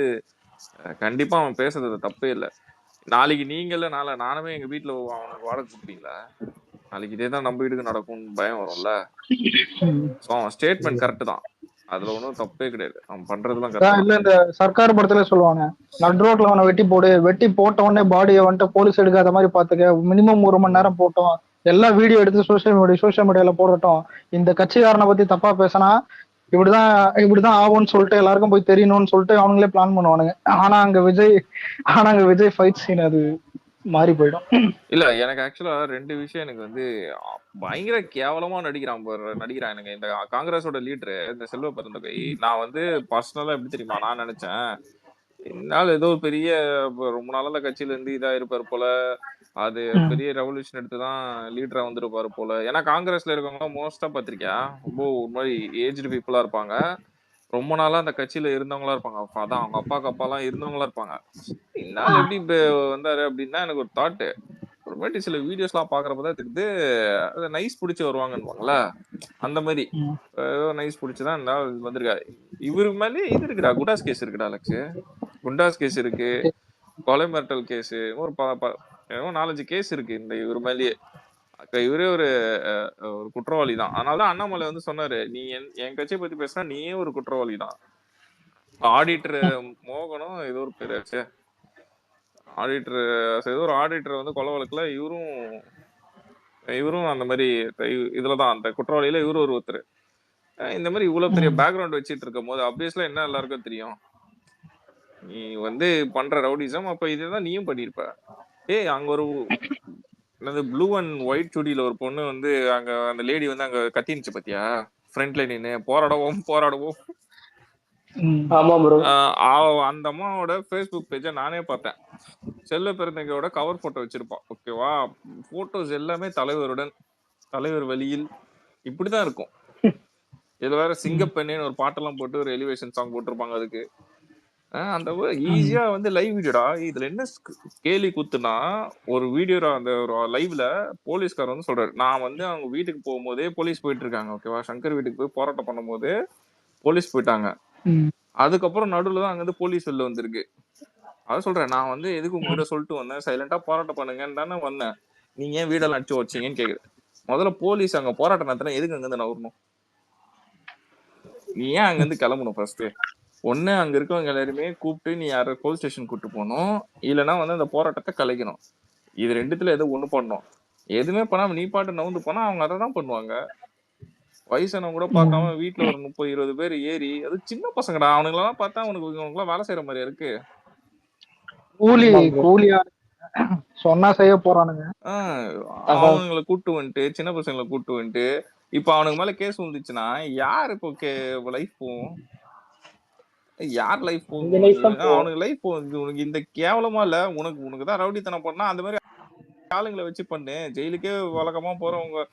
கண்டிப்பா அவன் பேசுறது தப்பே இல்லை. நாளைக்கு நீங்க இல்ல நானுமே எங்க வீட்டுல அவனுக்கு வாடகை கொடுப்பீங்களா? நாளைக்கு இதேதான் நம்ம வீட்டுக்கு நடக்கும்னு பயம் வரும்ல. சோ அவன் ஸ்டேட்மெண்ட் கரெக்ட் தான், அதுல ஒன்றும் தப்பே கிடையாது. அவன் பண்றதுலாம் இல்ல. இந்த சர்க்கார் படத்துல சொல்லுவாங்க, நட் ரோட்ல அவனை வெட்டி போடு, வெட்டி போட்ட உடனே பாடியை வந்துட்டு போலீஸ் எடுக்காத மாதிரி பாத்துக்க, மினிமம் 1 மணி நேரம் போட்டோம், எல்லா வீடியோ எடுத்து சோசியல் மீடியால போடட்டும். இந்த கட்சிக்காரனை பத்தி தப்பா பேசினா இப்படிதான் ஆகும்னு சொல்லிட்டு எல்லாருக்கும் போய் தெரியணும்னு சொல்லிட்டு அவங்களே பிளான் பண்ணுவானுங்க. ஆனா அங்க விஜய் ஃபைட் சீன் அது மாறி போயிடும். இல்ல எனக்கு ஆக்சுவலா 2 விஷயம் எனக்கு வந்து பயங்கர கேவலமா நடிக்கிறான் எனக்கு இந்த காங்கிரஸோட லீடரு இந்த செல்வ பெருந்தகை. நான் வந்து பர்சனலா எப்படி தெரியுமா நான் நினைச்சேன், என்னால ஏதோ பெரிய ரொம்ப நாளா கட்சியில இருந்து இதா இருப்பாரு போல, அது பெரிய ரெவல்யூஷன் எடுத்துதான் லீடரா வந்துருப்பாரு போல. ஏன்னா காங்கிரஸ்ல இருக்கவங்க மோஸ்டா பாத்திருக்கியா ரொம்ப ஒரு மாதிரி ஏஜ்டு பீப்புளா இருப்பாங்க, ரொம்ப நாளா அந்த கட்சியில இருந்தவங்களா இருப்பாங்க. அதான் அவங்க அப்பாக்கு அப்பாலாம் இருந்தவங்களா இருப்பாங்க. என்னால எப்படி இப்ப வந்தாரு அப்படின்னா எனக்கு ஒரு தாட்டு. அப்புறமேட்டு சில வீடியோஸ் எல்லாம் பாக்குறப்பதான் தெரியுது, நைஸ் பிடிச்சி வருவாங்கன்னு அந்த மாதிரி நைஸ் பிடிச்சுதான் வந்திருக்காரு. இவரு மேலே இது இருக்குடா, குண்டாஸ் கேஸ் இருக்குடா அலெக்ஸ். குண்டாஸ் கேஸ் இருக்கு, கொலை மிரட்டல் கேஸ், ஒரு 4-5 கேஸ் இருக்கு இந்த இவர் மேலேயே. இவரே ஒரு குற்றவாளி தான். அதனாலதான் அண்ணாமலை வந்து சொன்னாரு, நீ என் கட்சியை பத்தி பேசினா நீயே ஒரு குற்றவாளி தான். ஆடிட்டர் மோகனும் ஏதோ ஒரு பேராச்சு, ஆடிட்டர் ஏதோ ஒரு ஆடிட்டர் வந்து கொலை வழக்குல இவரும் அந்த மாதிரி இதுலதான் அந்த குற்றவாளியில இவரு ஒருத்தர். இந்த மாதிரி இவ்வளவு பெரிய பேக்ரவுண்ட் வச்சிட்டு இருக்கும் போது ஆப்வியஸ்லா என்ன எல்லாருக்கும் தெரியும், நீ வந்து பண்ற ரவுடிசம், அப்ப இதுதான் நீயும் பண்ணிருப்ப. அங்க ஒரு ப்ளூ அண்ட் ஒயிட் சுடியில ஒரு பொண்ணு வந்து அங்க அந்த லேடி வந்து அங்க கத்தினுச்சு பாத்தியா, ஃப்ரண்ட்ல நின்னு போராடுவோம். அந்த அம்மாவோட ஃபேஸ்புக் பேஜ நானே பார்த்தேன். செல்வ பெருந்தகையோட கவர் போட்டோ வச்சிருப்பான், ஓகேவா? போட்டோஸ் எல்லாமே தலைவர் வழியில் இப்படிதான் இருக்கும். இதுல வேற சிங்கப்பெண்ணேன்னு ஒரு பாட்டெல்லாம் போட்டு ஒரு எலிவேஷன் சாங் போட்டிருப்பாங்க. அதுக்கு அந்த ஈஸியா வந்து லைவ் வீடியோடா. இதுல என்ன கேலி குத்துனா, ஒரு வீடியோ அந்த ஒரு லைவ்ல போலீஸ்காரர் வந்து சொல்றாரு, நான் வந்து அவங்க வீட்டுக்கு போகும்போதே போலீஸ் போயிட்டு இருக்காங்க ஓகேவா. சங்கர் வீட்டுக்கு போய் போராட்டம் பண்ணும்போது போலீஸ் போயிட்டாங்க. அதுக்கப்புறம் நடுவுல தான் அங்க இருந்து போலீஸ் வெளில வந்திருக்கு. அதான் சொல்றேன், நான் வந்து எதுக்கு உங்ககிட்ட சொல்லிட்டு வந்தேன், சைலண்டா போராட்டம் பண்ணுங்கன்னு தானே வந்தேன், நீங்க ஏன் வீடெல்லாம் அடிச்சு வச்சீங்கன்னு கேக்குது. முதல்ல போலீஸ் அங்க போராட்டம் நடத்தினா எதுக்கு அங்க இருந்து நவரணும்? நீ ஏன் அங்க இருந்து கிளம்பணும்? ஃபர்ஸ்ட் ஒண்ணு அங்க இருக்கவங்க எல்லாருமே கூப்பிட்டு நீ யார போலீஸ் ஸ்டேஷன் கூட்டு போகணும், இல்லைன்னா வந்து அந்த போராட்டத்தை கலைக்கணும். இது ரெண்டுத்துல எது ஒண்ணு பண்ணணும். எதுவுமே பண்ணாம நீ பாட்டு நவுந்து போனா அவங்க அதை தான் பண்ணுவாங்க. வயசானவங்க கூட பார்க்காம வீட்டுல ஒரு 30-20 பேர் ஏறி, அது சின்ன பசங்கடா, அவனுங்களெல்லாம் பார்த்தா அவனுக்கு வேலை செய்யற மாதிரியா இருக்கு? கூலியா சொன்னா செய்ய போறானுங்க. அவனுங்களை கூட்டு வந்துட்டு, சின்ன பசங்களை கூட்டு வந்துட்டு, இப்ப அவனுக்கு மேல கேஸ் வந்துச்சுன்னா யார் இப்போ லைஃப் போகும்? யார் லைஃப் போகும்? அவனுக்கு லைஃப் போகுது. உனக்கு இந்த கேவலமா இல்ல, உனக்குதான் ரவுடித்தனம் பண்ணா அந்த மாதிரி ஆளுங்களை வச்சு பண்ணு. ஜெயிலுக்கே வழக்கமா போறவங்க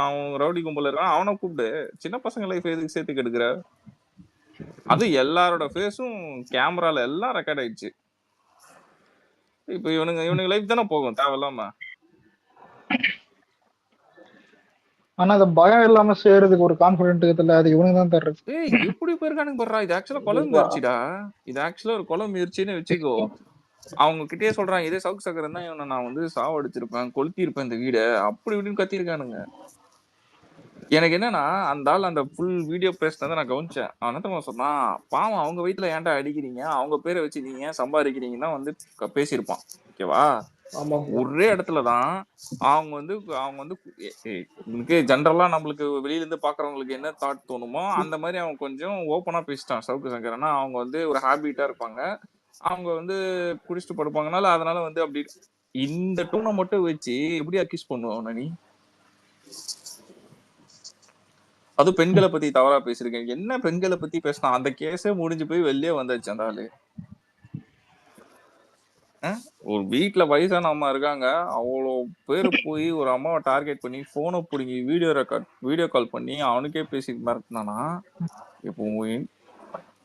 அவங்க ரவுடி கும்பல் இருக்கான், அவனை கூப்பிடு. சின்ன பசங்க லைஃப் எதுக்கு சேர்த்து கெடுக்கிற? அது எல்லாரோட ஃபேஸும் கேமரால எல்லாம் ரெக்கார்ட் ஆயிடுச்சு. இப்ப இவனுங்க லைஃப் தானே போகும் தேவையில்லாம. ஆனா அது பயம் இல்லாம செய்யறதுக்கு ஒரு கான்பிடென்ட் இல்ல, அது இவனுக்கு தான் தர்றது. எப்படி போயிருக்கானுங்க பாடுறா. இது ஆக்சுவலா கொலை முயற்சிடா. இது ஆக்சுவலா ஒரு கொலை முயற்சின்னு வச்சுக்கோ. அவங்க கிட்டே சொல்றாங்க, இதே சவுக்கு சக்கரம் தான் இவனை நான் வந்து சாவடிச்சிருப்பேன், கொளுத்தி இருப்பேன் இந்த வீடை, அப்படி இப்படின்னு கத்திருக்கானுங்க. எனக்கு என்னன்னா, அந்த ஆள் அந்த ஃபுல் வீடியோ பேசினதை நான் கவனிச்சேன். அவன் என்ன சொன்னான், பாவம் அவங்க வீட்டுல ஏன்டா அடிக்கிறீங்க, அவங்க பேரை வச்சு நீங்க ஏன் சம்பாதிக்கிறீங்கன்னா வந்து பேசியிருப்பான் ஓகேவா. ஒரே இடத்துலதான் அவங்க வந்து ஜென்ரலா நம்மளுக்கு வெளியில இருந்து பாக்குறவங்களுக்கு என்ன தாட் தோணுமோ அந்த மாதிரி அவன் கொஞ்சம் ஓப்பனா பேசிட்டான் சவுக்கு சங்கரனா. அவங்க வந்து ஒரு ஹாபிட்டா இருப்பாங்க, அவங்க வந்து குடிச்சிட்டு படுப்பாங்கனால, அதனால வந்து அப்படி இந்த டூனை மட்டும் வச்சு எப்படி அக்யூஸ் பண்ணுவான் நீ? அது பெண்களை பத்தி தவறா பேசிருக்கேன். என்ன பெண்களை பத்தி பேசினா? அந்த கேஸே முடிஞ்சு போய் வெளியே வந்தாச்சு. அந்த ஆளு ஒரு வீட்டுல வயசான அம்மா இருக்காங்க, அவ்வளோ பேரு போய் ஒரு அம்மாவை டார்கெட் பண்ணி போனை பிடிங்கி வீடியோ கால் பண்ணி அவனுக்கே பேசி மிரட்டினானா? இப்போ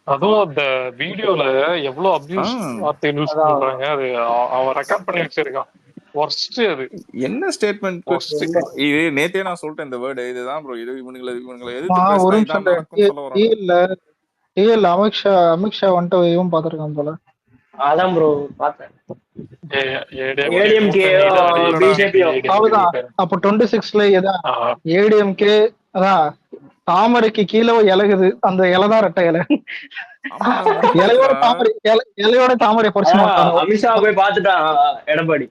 அதுவும் அந்த வீடியோல எவ்வளவு அபியூஸ் வார்த்தை யூஸ் பண்றாங்க, அது அவன் ரெக்கார்ட் பண்ணி வச்சிருக்கான். அது என்ன ஸ்டேட்மெண்ட்? இது நேத்தே நான் சொல்லிட்டேன் இந்த வேர்டு. இதுதான் ப்ரோ. இது இவனுங்களை எதிர்த்து பேசினா இதான் நடக்கும்னு சொல்ல வராங்க. அமித்ஷா வந்துட்டு இவன் பாத்திருக்கான் போல. அதான் ப்ரோ பார்த்தேன். அப்ப 26ல ஏடிஎம்கே அதான் தாமரைக்கு கீழே இலகுது, அந்த இலைதான் ரெட்டை இலை. இலையோட தாமரை பறிச்சு அமித்ஷா போய் பாத்துட்டான் எடப்பாடி.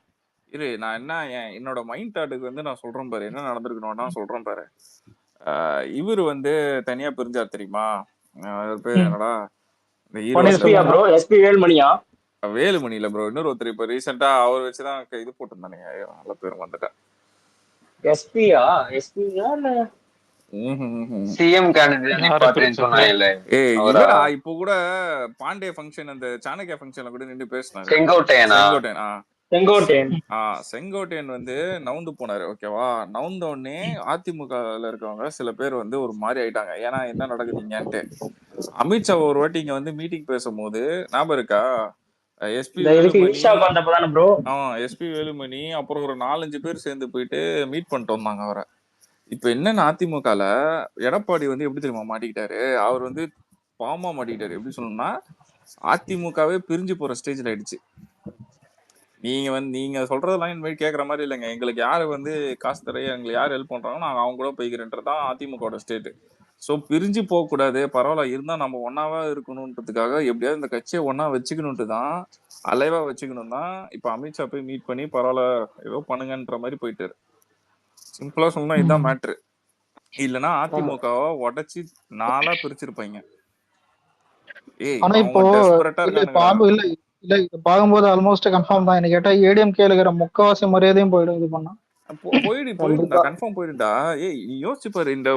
இரு, நான் என்ன என்னோட மைண்ட் தாட்டுக்கு வந்து நான் சொல்றேன் பாரு, என்ன நடந்திருக்கணும்னா சொல்றேன் பாரு. இவரு வந்து தனியா பிரிஞ்சார் தெரியுமா? பேர் என்னடா? வேலுமணி இல்ல ப்ரோ, இன்னொரு ஒருத்தர் இப்ப ரீசெண்டா அவர் வச்சுதான் இது போட்டிருந்தானே, நல்ல பேரும் வந்துட்டேன். சிஎம் கேண்டிடேட் சொன்னாங்கல்ல, இப்போ கூட பாண்டே ஃபங்க்ஷன், அந்த சாணக்கிய ஃபங்க்ஷன்ல கூட நின்று பேசினாரு. செங்கோட்டையன் வந்து நவுந்து போனாரு ஓகேவா. நவுந்த உடனே அதிமுகல இருக்கவங்க சில பேர் வந்து ஒரு மாதிரி ஆயிட்டாங்க. ஏன்னா என்ன நடக்குதுங்கன்ட்டு. அமித்ஷா ஒரு வாட்டி இங்க வந்து மீட்டிங் பேசும்போது ஞாபகம் இருக்கா, எஸ்பி வேலுமணி அப்புறம் ஒரு 4-5 பேர் சேர்ந்து போயிட்டு மீட் பண்ணிட்டு வந்தாங்க அவரை. இப்ப என்னன்னு, அதிமுகல எடப்பாடி வந்து எப்படி தெரியுமா மாட்டிக்கிட்டாரு? அவர் வந்து பாவமா மாட்டிக்கிட்டாரு. எப்படி சொல்லணும்னா, அதிமுகவே பிரிஞ்சு போற ஸ்டேஜ்ல ஆயிடுச்சு. நீங்க சொல்றதெல்லாம் இனிமேல் கேட்கற மாதிரி இல்லைங்க. எங்களுக்கு யாரு வந்து காசு தரைய, எங்களுக்கு யார் ஹெல்ப் பண்றாங்க, நாங்க அவங்க கூட போய்க்கிறேன்றதான் அதிமுகவோட ஸ்டேட். ஸோ பிரிஞ்சு போக கூடாது, பரவாயில்ல இருந்தா நம்ம ஒன்னாவா இருக்கணும்ன்றதுக்காக எப்படியாவது இந்த கட்சியை ஒன்னா வச்சுக்கணும்ட்டு தான், அலைவா வச்சுக்கணும் தான் இப்ப அமித்ஷா போய் மீட் பண்ணி பரவாயில்ல ஏதோ பண்ணுங்கன்ற மாதிரி போயிட்டாரு. சிம்பிளா சொன்னா இதுதான் மேட்ரு. இல்லைன்னா அதிமுகவை உடைச்சு 4 பிரிச்சிருப்பாங்க. இல்ல இது பாக்கும்போது ஆல்மோஸ்ட் கன்ஃபார்ம் தான். எனக்கு கேட்டா ஏடிஎம்கே இருக்கிற முக்கவாசி மரியாதையும் போயிடும். இது பண்ணா போயிடுடா, கன்ஃபார்ம் போயிடுடா. யோசிச்சு பாரு, இந்த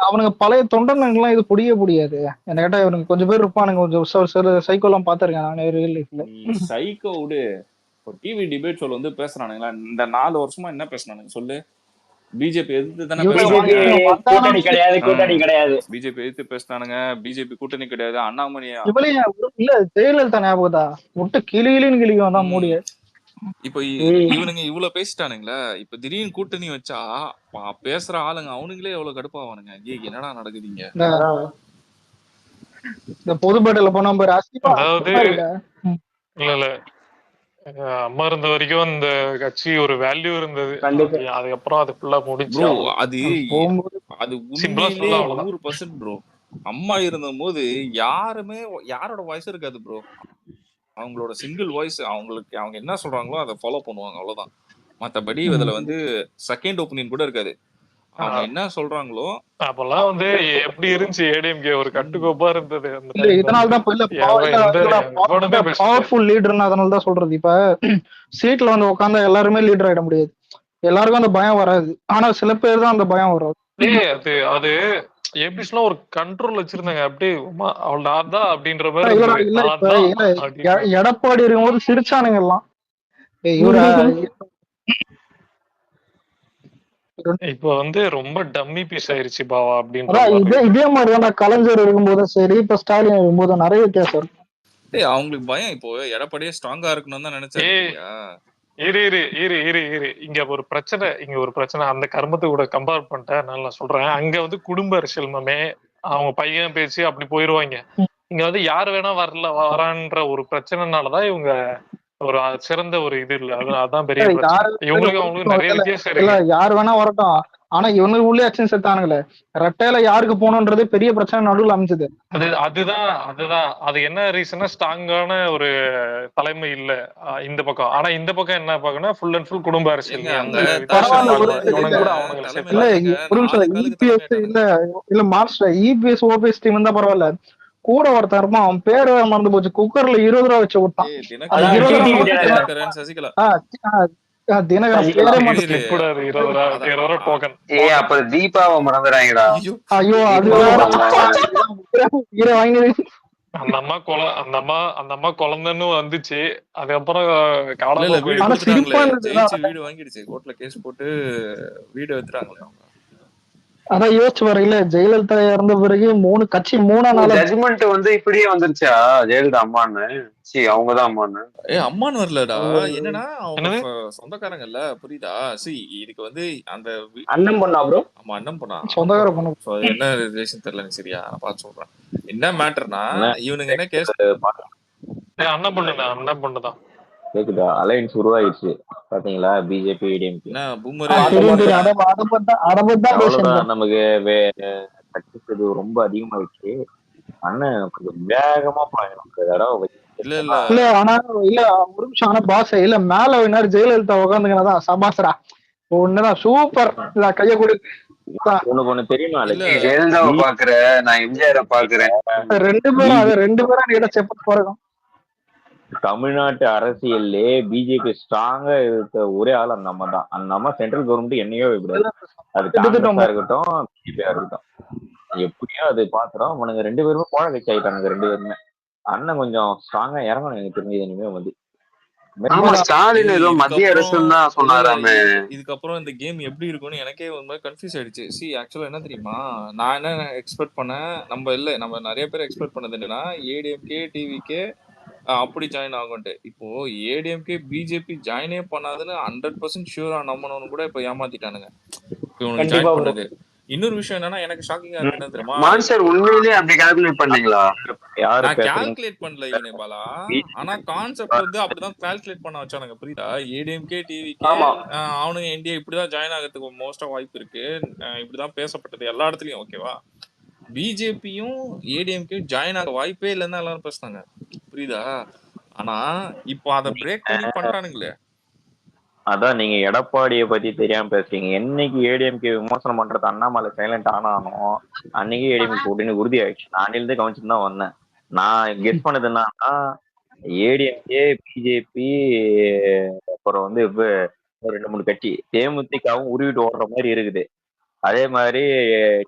அவனுங்க பழைய தொண்டனுங்கெல்லாம் இது புடிய முடியாது. என்ன கேட்டா இவனுக்கு கொஞ்சம் பேர் இருப்பானுங்க, கொஞ்சம் சைக்கோ எல்லாம் பாத்திருக்கேன் நான் ரியல் லைஃப்ல. சைக்கோ விடு, டிவி டிபேட் சொல்ல வந்து பேசுறானுங்களா? இந்த 4 வருஷமா என்ன பேசுனானுங்க சொல்லு? பிஜேபி எதிர்த்து தானே இவங்க பிஜேபி பேசுனானுங்க. கூட்டணி கிடையாது, கூட்டணி கிடையாது. பிஜேபி எதிர்த்து பேசினானுங்க. பிஜேபி கூட்டணி கிடையாது. அண்ணாமலையா இவளையும் இல்ல ஜெயலலிதா ஞாபகத்தா முட்டை கிளியிலின்னு கிளிக்கும் தான் மூடிய. இப்ப இவனுங்க இவ்வளவு பேசிட்டானுங்களே, இப்ப திடீர்னு கூட்டணி வச்சா பேசுற ஆளுங்க அவனுங்களே எவ்வளவு கடுப்பாவானுங்க. என்னடா நடக்குதுங்க. இந்த பொதுப்பேட்டையில போனா பாரு அசிங்கமா அதாவது இல்ல. இல்ல அம்மா இருந்த வரைக்கும் இந்த கட்சி ஒரு வேல்யூ இருந்தது. அதுக்கப்புறம் அது ஃபுல்லா முடிச்சு. அது சிம்பிளா உண்மையிலே சொல்ல அவ்வளவுதான். 100% ப்ரோ. அம்மா இருந்த போது யாருமே யாரோட வாய்ஸ் இருக்காது ப்ரோ. அவங்களோட சிங்கிள் வாய்ஸ், அவங்களுக்கு அவங்க என்ன சொல்றாங்களோ அதை ஃபாலோ பண்ணுவாங்க, அவ்வளவுதான். மத்தபடி இதுல வந்து செகண்ட் ஒப்பீனியன் கூட இருக்காது. அவங்க என்ன சொல்றாங்களோ. அப்பெல்லாம் வந்து எப்படி இருந்துச்சு ஏடிஎம்கே, ஒரு கட்டுக்கோப்பா இருந்தது. இதனாலதான் பவர்ஃபுல் லீடர்னு அதனாலதான் சொல்றது. இப்ப சீட்ல வந்து உட்காந்தா எல்லாருமே லீடர் ஆயிட முடியாது, எல்லாருக்கும் அந்த பயம் வராது. ஆனா சில பேர் தான் அந்த பயம் வராது. அது எப்படி சொல்ல ஒரு கண்ட்ரோல் வச்சிருந்தாங்க. அப்படியே அவ்வளவுதான் அப்படின்ற மாதிரி. எடப்பாடி இருக்கும்போது சிரிச்சானுங்க எல்லாம். இப்ப வந்து ரொம்ப டம்மி பீஸ் ஆயிருச்சு பாவா அப்படின்ற. இதே மாதிரிதான் கலைஞர் இருக்கும்போதும் சரி, இப்ப ஸ்டாலின் இருக்கும்போது நிறைய வித்தியாசம். அவங்களுக்கு பயம். இப்போ எடப்பாடியே ஸ்ட்ராங்கா இருக்கணும்னு தான் நினைச்சாங்க. இங்க ஒரு பிரச்சனை அந்த கர்மத்தை கூட கம்பேர் பண்ணிட்டேன் நான் சொல்றேன். அங்க வந்து குடும்ப அரசியல்மே அவங்க பையன் பேசி அப்படி போயிருவாங்க. இங்க வந்து யாரு வேணா வரான்ற ஒரு பிரச்சனைனாலதான் இவங்க ஒரு சிறந்த ஒரு இது இல்ல. அதான் பெரிய பிரச்சனை. இவங்களுக்கு அவங்களுக்கு நிறைய வித்தியாசம் இருக்கு. யாரு வேணா வரட்டும், ஆனா இவனுக்கு உள்ளே அக்ஷன் செத்தானுங்களே, ரெட்டையில யாருக்கு போகணுன்றது பெரிய பிரச்சனை நடுவில் அமைஞ்சது. அதுதான் அது என்ன ரீசனா, ஸ்ட்ராங்கான ஒரு தலைமை இல்ல இந்த பக்கம். ஆனா இந்த பக்கம் என்ன பாக்கணும், ஃபுல் அண்ட் ஃபுல் குடும்ப அரசியல். இல்ல மாஸ்டர் இபிஎஸ் ஓபிஎஸ் டீம் தான் பரவாயில்ல, கூட ஒருத்தன் இருப்பான், அவன் பேரு மறந்து போச்சு, குக்கர்ல 20 ரூபா வச்சு விட்டான். அப்ப தீபாவை மறந்துறாங்கடா. ஐயோ அது அந்த அம்மா குழந்தைன்னு வந்துச்சு. அதுக்கப்புறம் வீடு வாங்கிடுச்சு, கோர்ட்ல கேஸ் போட்டு வீடு எடுத்துட்டாங்களே. அதான் யோசிச்சு வரையில ஜெயலலிதா இறந்த பிறகு 3 கட்சி 3 நாள் ஜட்ஜ்மெண்ட் வந்து இப்படியே வந்துருச்சா? ஜெயலலிதா அம்மான்னு அவங்கதான் அம்மான்னு அம்மான்னு வரலடா. என்னன்னா அவங்க சொந்தக்காரங்க இல்ல, புரியுதா? இதுக்கு வந்து அந்த அண்ணன் பொண்ணா ப்ரோ? ஆமா அண்ணன் பொண்ணா, சொந்தக்கார பொண்ணு. என்ன ரிலேஷன் தெரியல சரியா, நான் பார்த்து சொல்றேன். என்ன மேட்டர்னா இவனுங்க என்ன கேஸ், அண்ணன் பொண்ணுதான் கேக்குதா? அலைன்ஸ் உருவாயிடுச்சு பாத்தீங்களா? பிஜேபி நமக்கு சக்சஸ் ரொம்ப அதிகமாயிடுச்சு. அண்ணன் கொஞ்சம் வேகமா பாயணும். இல்ல ஆனா இல்ல ஒரு நிமிஷம், ஆனா பாஸ் இல்ல மேல வேணாரு ஜெயலலிதா உட்காந்துங்கதான் சபாசரா ஒண்ணுதான் சூப்பர். கைய கொடு. உனக்கு ஒண்ணு தெரியுமா? ஜெயலலிதாவை பாக்குற, நான் எம்ஜிஆரை பாக்குறேன். ரெண்டு பேரும் நீட செப்ப போறோம். தமிழ்நாட்டு அரசியல்லே பிஜேபி ஸ்ட்ராங்கா இருக்க ஒரே ஆள் அந்த அம்மா தான். அந்த அம்மா சென்ட்ரல் கவர்மெண்ட் என்னையோ விடாது, அது காங்கிரஸா இருக்கட்டும் பிஜேபியா இருக்கட்டும், எப்படியோ அது பாத்துறோம். அவனுங்க 2 பேருமே போட கட்சி ஆயிட்டானுங்க 2 பேருமே. அண்ணன் கொஞ்சம் ஸ்ட்ராங்கா இறங்கணும் எனக்கு தெரிஞ்சது. இனிமே வந்து ஸ்டாலின் ஏதோ மத்திய அரசுன்னு தான் சொன்னாராமே. இதுக்கப்புறம் இந்த கேம் எப்படி இருக்கும்னு எனக்கே ஒரு மாதிரி கன்ஃபியூஸ் ஆயிடுச்சு. ஆக்சுவலா என்ன தெரியுமா, நான் என்ன எக்ஸ்பெக்ட் பண்ணேன், நம்ம நிறைய பேர் எக்ஸ்பெக்ட் பண்ணது என்னன்னா ஏடிஎம்கே டிவிகே அப்படி ஜாயின் ஆகும்ட்டு. இப்போ ஏடிஎம்கே பிஜேபி ஜாயினே பண்ணாதுன்னு 100% ஷூரா நம்பணும்னு கூட இப்ப ஏமாத்திட்டானுங்க இவனுக்கு ஜாயின் பண்ணது. இன்னொரு விஷயம் என்னன்னா எனக்கு ஷாக்கிங்கா இருக்கு என்ன தெரியுமா, மான்ஸ்டர் உண்மையிலேயே அப்படி கால்குலேட் பண்ணீங்களா? நான் கால்குலேட் பண்ணல இவனே பாலா, ஆனா கான்செப்ட் வந்து அப்படிதான் கால்குலேட் பண்ண வச்சானுங்க, புரியுதா? ஏடிஎம்கே டிவிகே அவனுங்க இந்தியா இப்படிதான் ஜாயின் ஆகிறதுக்கு மோஸ்டா வாய்ப்பு இருக்கு, இப்படிதான் பேசப்பட்டது எல்லா இடத்துலயும், ஓகேவா? பிஜேபியும் ஏடிஎம்கே ஜாயின் ஆக வாய்ப்பே இல்லைன்னு எல்லாரும் பேசினாங்க, புரியுதா? ஆனா இப்போ அதை பிரேக் பண்ணி பண்றானுங்களே. அதான் நீங்க எடப்பாடியை பத்தி தெரியாம பேசுறீங்க. என்னைக்கு ஏடிஎம்கே விமர்சனம் பண்றது அண்ணாமலை சைலண்ட் ஆனானோ அன்னைக்கு ஏடிஎம்கே உடனே உறுதி ஆயிடுச்சு. நான் அன்னிலிருந்தே கவனிச்சுட்டு தான் வந்தேன். நான் கெஸ் பண்ணது என்னன்னா ஏடிஎம்கே பிஜேபி அப்புறம் வந்து 2-3 கட்சி தேமுதிகவும் உருவிட்டு ஓடுற மாதிரி இருக்குது. அதே மாதிரி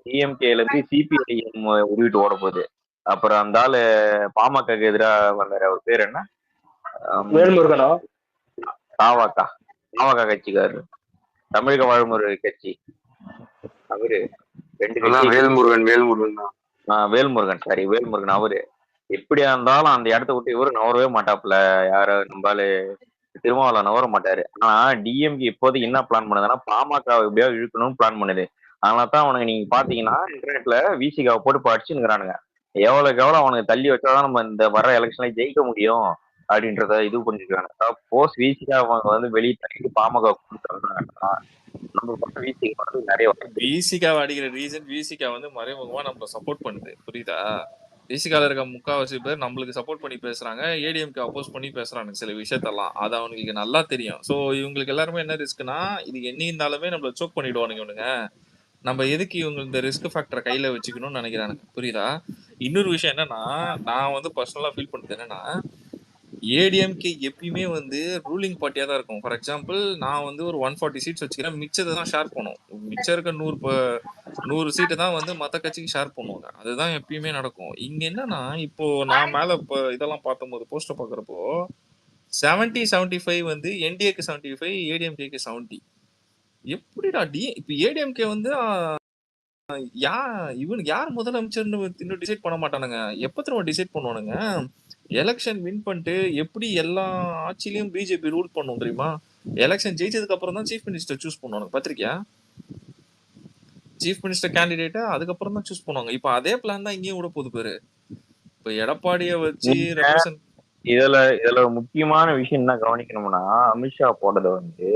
டிஎம்கேல இருந்து சிபிஐஎம் உருவிட்டு ஓட போகுது. அப்புறம் அந்த ஆளு பாமகக்கு எதிராக வந்தாரு, அவர் பேர் என்ன, வேல்முருகனா? தாவாக்கா கட்சிக்காரரு தமிழக வாழ்முறை கட்சி அவரு 2 கட்சி வேல்முருகன் தான். வேல்முருகன் சாரி வேல்முருகன் அவரு எப்படியா இருந்தாலும் அந்த இடத்த விட்டு இவரு நவரவே மாட்டாப்புல. யார நம்பால திருமாவளவன் நவர மாட்டாரு. ஆனா டிஎம்கே இப்போதைக்கு என்ன பிளான் பண்ணுதுன்னா பாமக எப்படியாவது இழுக்கணும்னு பிளான் பண்ணுது. அதனால தான் அவனுக்கு நீங்க பாத்தீங்கன்னா இன்டர்நெட்ல விசிகாவை போட்டு படிச்சுங்கிறானுங்க. எவ்வளவுக்கு எவ்வளவு அவனுக்கு தள்ளி வச்சாதான் நம்ம இந்த வர எலெக்ஷன்ல ஜெயிக்க முடியும் அப்படின்றத இது பண்ணிருக்காங்க. சப்போஸ் விசிகா அவங்க வந்து வெளியே தள்ளிட்டு பாமக கொடுத்துறாங்கன்னா நம்ம பக்கம் விசிகா வந்து நிறைய விசிகாவை அடிக்கிற ரீசன் விசிகா வந்து மறைமுகமா நம்மள சப்போர்ட் பண்ணுது, புரியுதா? விசிகால இருக்க முக்காவாசி பேர் நம்மளுக்கு சப்போர்ட் பண்ணி பேசுறாங்க, ஏடிஎம்க்கு அப்போஸ் பண்ணி பேசுறாங்க சில விஷயத்தெல்லாம். அது அவங்களுக்கு நல்லா தெரியும். ஸோ இவங்களுக்கு எல்லாருமே என்ன ரிஸ்க்னா, இது என்ன இருந்தாலுமே நம்மள சோக் பண்ணிடுவானுங்க இவனுங்க. நம்ம எதுக்கு இவங்க இந்த ரிஸ்க் ஃபேக்டரை கையில வச்சுக்கணும்னு நினைக்கிறானுங்க, புரியுதா? இன்னொரு விஷயம் என்னன்னா, நான் வந்து பர்சனலா ஃபீல் பண்றது என்னன்னா, ஏடிஎம்கே எப்பயுமே வந்து ரூலிங் பார்ட்டியா தான் இருக்கும். ஃபார் எக்ஸாம்பிள் நான் வந்து ஒரு 140 சீட்ஸ் வச்சுக்கிறேன், மிச்சத்தை தான் ஷேர் பண்ணுவோம். மிச்சம் இருக்க 100 சீட்டை தான் வந்து மற்ற கட்சிக்கு ஷேர் பண்ணுவாங்க. அதுதான் எப்பயுமே நடக்கும். இங்க என்னன்னா, இப்போ நான் மேல இப்போ இதெல்லாம் பார்த்தபோது போஸ்டர் பார்க்குறப்போ 70-75 வந்து என்டிஏக்கு 75, ஏடிஎம்கேக்கு 70. எப்படிடா இப்போ ஏடிஎம்கே வந்து இவனுக்கு யார் முதலமைச்சர்னு இன்னும் டிசைட் பண்ண மாட்டானுங்க. எப்ப திரும்ப டிசைட் பண்ணுவானுங்க? எலெக்ஷன் வின் பண்ணிட்டு எப்படி எல்லா ஆட்சியிலயும் பிஜேபி ரூல் பண்ணும் தெரியுமா? எலெக்ஷன் ஜெயிச்சதுக்கு அப்புறம் தான் சீஃப் மினிஸ்டர் சூஸ் பண்ணுவாங்க. பாத்திருக்கியா? சீஃப் மினிஸ்டர் கேண்டிடேட்டா அதுக்கப்புறம் தான் சூஸ் பண்ணுவாங்க. இப்ப அதே பிளான் தான் இங்கேயும் விட போகுது பேரு. இப்ப எடப்பாடிய வச்சு ரெப்ரசன்ட் இதுல முக்கியமான விஷயம் என்ன கவனிக்கணும்னா, அமித்ஷா போட்டது வந்து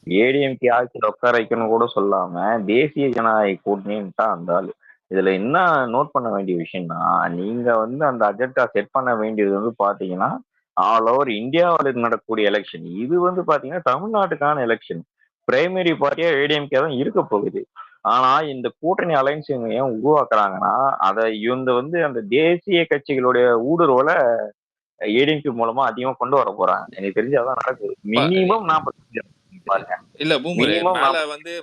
ஏடிஎம்கே ஆட்சியில் உட்கார வைக்கணும் கூட சொல்லாம தேசிய ஜனநாயக கூட்டணின்னு தான் அந்த ஆளு. இதுல என்ன நோட் பண்ண வேண்டிய விஷயம்னா, நீங்க வந்து அந்த அஜெண்டா செட் பண்ண வேண்டியது வந்து பாத்தீங்கன்னா ஆல் ஓவர் இந்தியாவில் நடக்கக்கூடிய எலெக்ஷன். இது வந்து பாத்தீங்கன்னா தமிழ்நாட்டுக்கான எலெக்ஷன். பிரைமரி பார்ட்டியா ஏடிஎம்கே தான் இருக்க போகுது. ஆனா இந்த கூட்டணி அலைன்ஸ் இவங்க ஏன் உருவாக்குறாங்கன்னா, அதை இவங்க வந்து அந்த தேசிய கட்சிகளுடைய ஊடுருவலை ஏடிஎம்கே மூலமா அதிகமா கொண்டு வர போறாங்க. எனக்கு தெரிஞ்சு அதான் நடக்குது. மினிமம் 40 பாருங்க. இல்ல பூமர்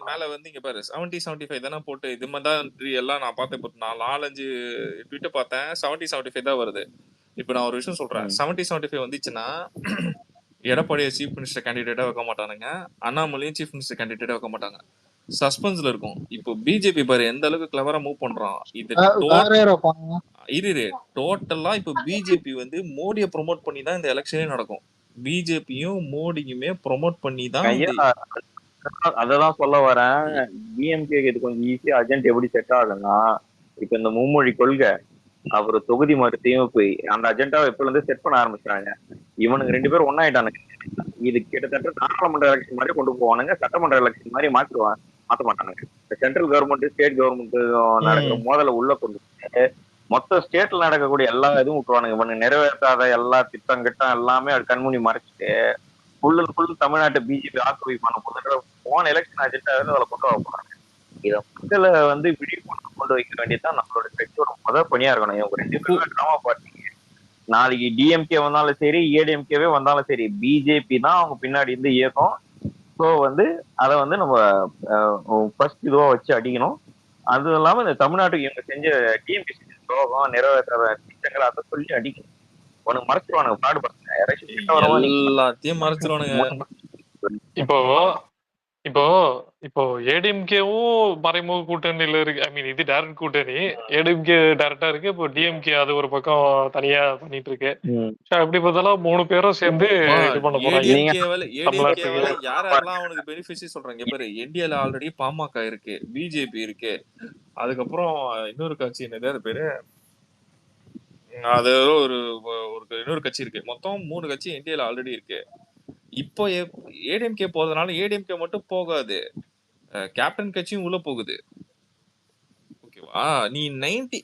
மேல வந்து இங்க பாரு 70-75 தானே போட்டு இது மாதிரி தான் எல்லாம் நான் பார்த்தேன். இப்போ நான் 4-5 ட்விட்டர் பார்த்தேன், 70-75 தான் வருது. இப்போ நான் ஒரு விஷயம் சொல்றேன், 70-75 வந்துச்சுன்னா எடப்பாடியை சீஃப் மினிஸ்டர் கேண்டிடேட்டா வைக்க மாட்டானுங்க, அண்ணாமலையும் சீஃப் மினிஸ்டர் கேண்டிடேட்டா வைக்க மாட்டாங்க, சஸ்பென்ஸ்ல இருக்கும். இப்போ பிஜேபி பாரு எந்த அளவுக்கு கிளவரா மூவ் பண்றான். இது டோட்டலா இப்போ பிஜேபி வந்து மோடியை ப்ரொமோட் பண்ணி தான் இந்த எலெக்ஷனே நடக்கும். பிஜேபியும் மோடியுமே ப்ரொமோட் பண்ணி தான். அததான் சொல்ல வரேன். டிஎம்கே இது கொஞ்சம் ஈஸியா அஜெண்ட் எப்படி செட் ஆகுதுன்னா, இப்ப இந்த மும்மொழி கொள்கை அப்புறம் தொகுதி மறுத்தையும் போய் அந்த அஜெண்டாவை எப்ப இருந்து செட் பண்ண ஆரம்பிச்சாங்க. இவனுக்கு 2 பேரும் ஒன்னாயிட்டானுங்க. இது கிட்டத்தட்ட நாடாளுமன்ற எலெக்ஷன் மாதிரி கொண்டு போவானுங்க, சட்டமன்ற எலெக்ஷன் மாதிரி மாத்த மாட்டானுங்க. சென்ட்ரல் கவர்மெண்ட் ஸ்டேட் கவர்மெண்ட் நடக்கிற மோதலை உள்ள கொண்டு போய் மொத்த ஸ்டேட்ல நடக்கக்கூடிய எல்லா இதுவும் விட்டுருவானுங்க. இவனுக்கு நிறைவேற்றாத எல்லா திட்டம் கிட்டம் எல்லாமே அது கண்மூடி மறைச்சிட்டு ஃபுல் தமிழ்நாட்டை பிஜேபி ஆக்குபை பண்ண போது போன எலெக்ஷன் அஜெண்டா அதில் கொண்டு வர போறாங்க. இதை மக்களை வந்து விழிப்புணர்வு கொண்டு வைக்க வேண்டியதுதான் நம்மளோட கட்சியோட முதல் பணியா இருக்கணும். இவங்க 2 பேருமே டிராமா பார்ட்டிங்க. நாளைக்கு டிஎம்கே வந்தாலும் சரி, ஏடிஎம்கேவே வந்தாலும் சரி, பிஜேபி தான் அவங்க பின்னாடி இருந்து இயக்கம். ஸோ வந்து அதை வந்து நம்ம ஃபர்ஸ்ட் இதுவா வச்சு அடிக்கணும். அது இல்லாம இந்த தமிழ்நாட்டுக்கு இவங்க செஞ்ச டிஎம்கே செஞ்ச துரோகம், நிறைவேற்றாத திட்டங்கள் அதை சொல்லி அடிக்கணும். உனக்கு மறைச்சிருவானுங்க, பாடுபடுறாங்க, எல்லாத்தையும் மறைச்சிருவானுங்க. இப்போ ஏடிஎம்கேவும் மறைமுக கூட்டணியில இருக்கு. ஐ மீன் இது டைரக்ட் கூட்டணி, ஏடிஎம்கே டைரக்டா இருக்கு. இப்போ டிஎம்கே அது ஒரு பக்கம் தனியா பண்ணிட்டு இருக்கு. அப்படி பார்த்தாலும் 3 பேரும் சேர்ந்து இது பண்ண போறாங்க. யாரெல்லாம் அவனுக்கு பெனிஃபிட்ஸ் சொல்றாங்க பாரு. இந்தியால ஆல்ரெடி பாமக இருக்கு, பிஜேபி இருக்கு, அதுக்கப்புறம் இன்னொரு கட்சி என்னது அது பேரு, அது ஒரு இன்னொரு கட்சி இருக்கு. மொத்தம் 3 கட்சி இந்தியால ஆல்ரெடி இருக்கு. இப்போ ஏடிஎம்கே போறதுனால ஏடிஎம்கே மட்டும் போகாது, கேப்டன் கட்சியும் உள்ள போகுது. ஓகேவா? நீ 90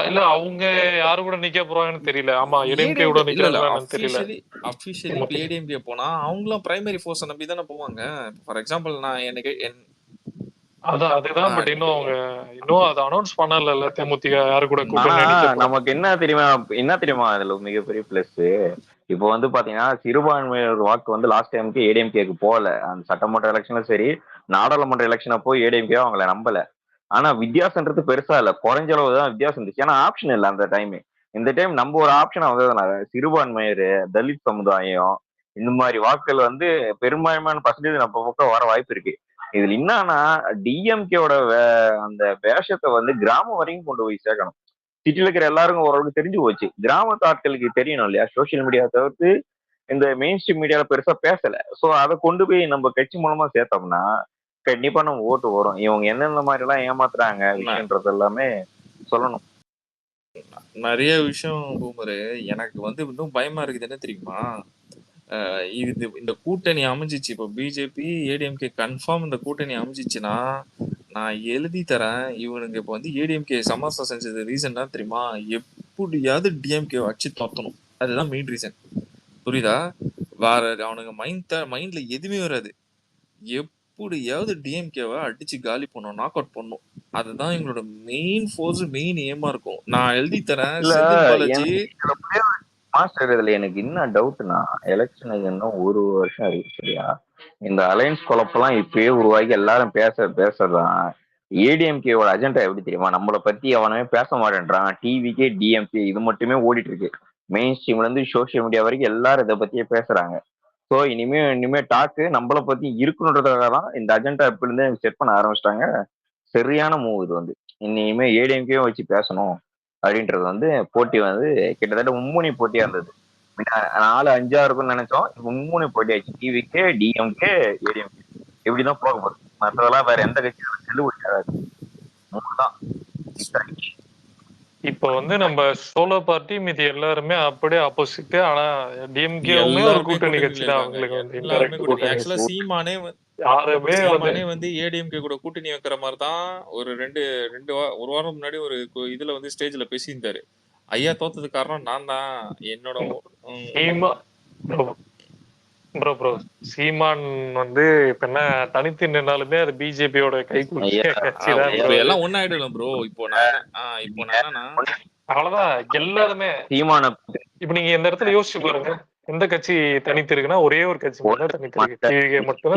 இல்ல அவங்க யாரு கூட நிக்க போறாங்கன்னு தெரியல. ஆமா ஏடிஎம்கே கூட நிக்கறாங்கன்னு தெரியல. அபிஷியலி இப்போ ஏடிஎம்கே போனா அவங்களும் பிரைமரி ஃபோர்ஸ் நம்பி தானே போவாங்க. ஃபார் எக்ஸாம்பிள் நான் எனக்கு அதுதான் பட் இன்னும் அதை அனௌன்ஸ் பண்ணல. தேமுதிக யாரு கூட கூட்டணி. நமக்கு என்ன தெரியுமா அதுல மிகப்பெரிய பிளஸ், இப்போ வந்து பாத்தீங்கன்னா சிறுபான்மையினர் வாக்கு வந்து லாஸ்ட் டைமுக்கு ஏடிஎம்கேக்கு போகல. அந்த சட்டமன்ற எலெக்ஷன்ல சரி, நாடாளுமன்ற எலெக்ஷனை போய் ஏடிஎம்கே அவங்கள நம்பல. ஆனா வித்தியாசன்றது பெருசா இல்ல, குறைஞ்ச அளவு தான் வித்தியாசம் இருந்துச்சு. ஏன்னா ஆப்ஷன் இல்லை அந்த டைம். இந்த டைம் நம்ம ஒரு ஆப்ஷனை வந்ததுனால சிறுபான்மையர், தலித் சமுதாயம், இந்த மாதிரி வாக்குகள் வந்து பெரும்பான்மையான பர்சன்டேஜ் நம்ம பக்கம் வர வாய்ப்பு இருக்கு. இதுல என்னன்னா டிஎம்கேவோட அந்த வேஷத்தை வந்து கிராமம் வரைக்கும் கொண்டு போய் சேர்க்கணும். சிட்டில இருக்கிற எல்லாருக்கும் ஓரளவுக்கு தெரிஞ்சு போச்சு. கிராமத்து ஆட்களுக்கு தெரியணும் இல்லையா? சோசியல் மீடியா தவிர்த்து இந்த மெயின் ஸ்ட்ரீம் மீடியால பெருசா பேசல. சோ அதை கொண்டு போய் நம்ம கட்சி மூலமா சேர்த்தோம்னா கண்டிப்பா நம்ம ஓட்டு வரும். இவங்க எந்தெந்த மாதிரி எல்லாம் ஏமாத்துறாங்க விஷயம்ன்றது எல்லாமே சொல்லணும். நிறைய விஷயம் பூமரு. எனக்கு வந்து இன்னும் பயமா இருக்குது என்ன தெரியுமா? இது இந்த கூட்டணி அமைஞ்சிச்சு. இப்போ பிஜேபி ஏடிஎம்கே கன்ஃபார்ம் இந்த கூட்டணி அமைஞ்சிச்சுன்னா நான் எழுதி தரேன். இவனுங்க இப்போ வந்து ஏடிஎம்கே சமரசம் செஞ்சது ரீசன் தான் தெரியுமா? எப்படியாவது டிஎம்கே அடிச்சு தோத்தணும். அதுதான் மெயின் ரீசன். புரியுதா? வேற அவனுங்க மைண்ட்ல எதுவுமே வராது. எப்படியாவது டிஎம்கேவை அடிச்சு காலி பண்ணும், நாக் அவுட் பண்ணும். அதுதான் எங்களோட மெயின் ஃபோர்ஸ், மெயின் ஏமா இருக்கும். நான் எழுதி தரேன். செந்தில் பாலாஜி மாஸ்டர், இதுல எனக்கு என்ன டவுட்னா, எலெக்ஷனுக்கு இன்னும் 1 வருஷம் இருக்கு சரியா? இந்த அலையன்ஸ் குழப்பெல்லாம் இப்பயே உருவாக்கி எல்லாரும் பேசுறதான். ஏடிஎம்கேவோட அஜெண்டா எப்படி தெரியுமா? நம்மளை பத்தி அவனவே பேச மாட்டேன்றான். டிவிக்கே டிஎம்கே இது மட்டுமே ஓடிட்டு இருக்கு. மெயின் ஸ்ட்ரீம்ல இருந்து சோசியல் மீடியா வரைக்கும் எல்லாரும் இதை பத்தியே பேசுறாங்க. ஸோ இனிமே டாக்கு நம்மளை பத்தி இருக்கணுன்றதுக்காக தான் இந்த அஜெண்டா எப்படி இருந்து செட் பண்ண ஆரம்பிச்சிட்டாங்க. சரியான மூவ் இது வந்து. இனிமே ஏடிஎம்கே வச்சு பேசணும் அப்படின்றது வந்து போட்டி வந்து கிட்டத்தட்ட மும்முனை போட்டியா இருந்தது. 4-5 இருக்கும்னு நினைச்சோம். மும்முனை போட்டியாச்சு. டிவிக்கே டிஎம்கே ஏடிஎம்கே இப்படிதான் போக போகுது. மற்றதெல்லாம் வேற எந்த கட்சியும் செல்லுபடியாது. 3 தான். இப்ப வந்து நம்ம சோலோ பார்ட்டி மீதி எல்லாருமே அப்படியே ஆப்போசிட். ஆனா டிஎம்கேவுமே ஒரு கூட்டணி கட்சி தான். அவங்களுக்கு வந்து ஆக்சுவலா சீமானே வந்து ஏடிஎம்கே கூட கூட்டணி வைக்கிற மாதிரி தான் ஒரு வாரம் முன்னாடி ஒரு இதுல வந்து ஸ்டேஜ்ல பேசியிருந்தாரு. ஐயா தோத்தது காரணம் நான் தான். என்னோட ப்ரோ சீமான் வந்து இப்ப என்ன தனித்து நின்னாலுமே அது பிஜேபியோட எல்லாம் ஒன்னாயிடலாம் ப்ரோ. இப்போ நான் அவ்வளவுதான் எல்லாருமே சீமான. இப்ப நீங்க இந்த இடத்துல யோசிச்சு பாருங்க, எந்த கட்சி தனித்து இருக்குன்னா ஒரே ஒரு கட்சி மட்டும்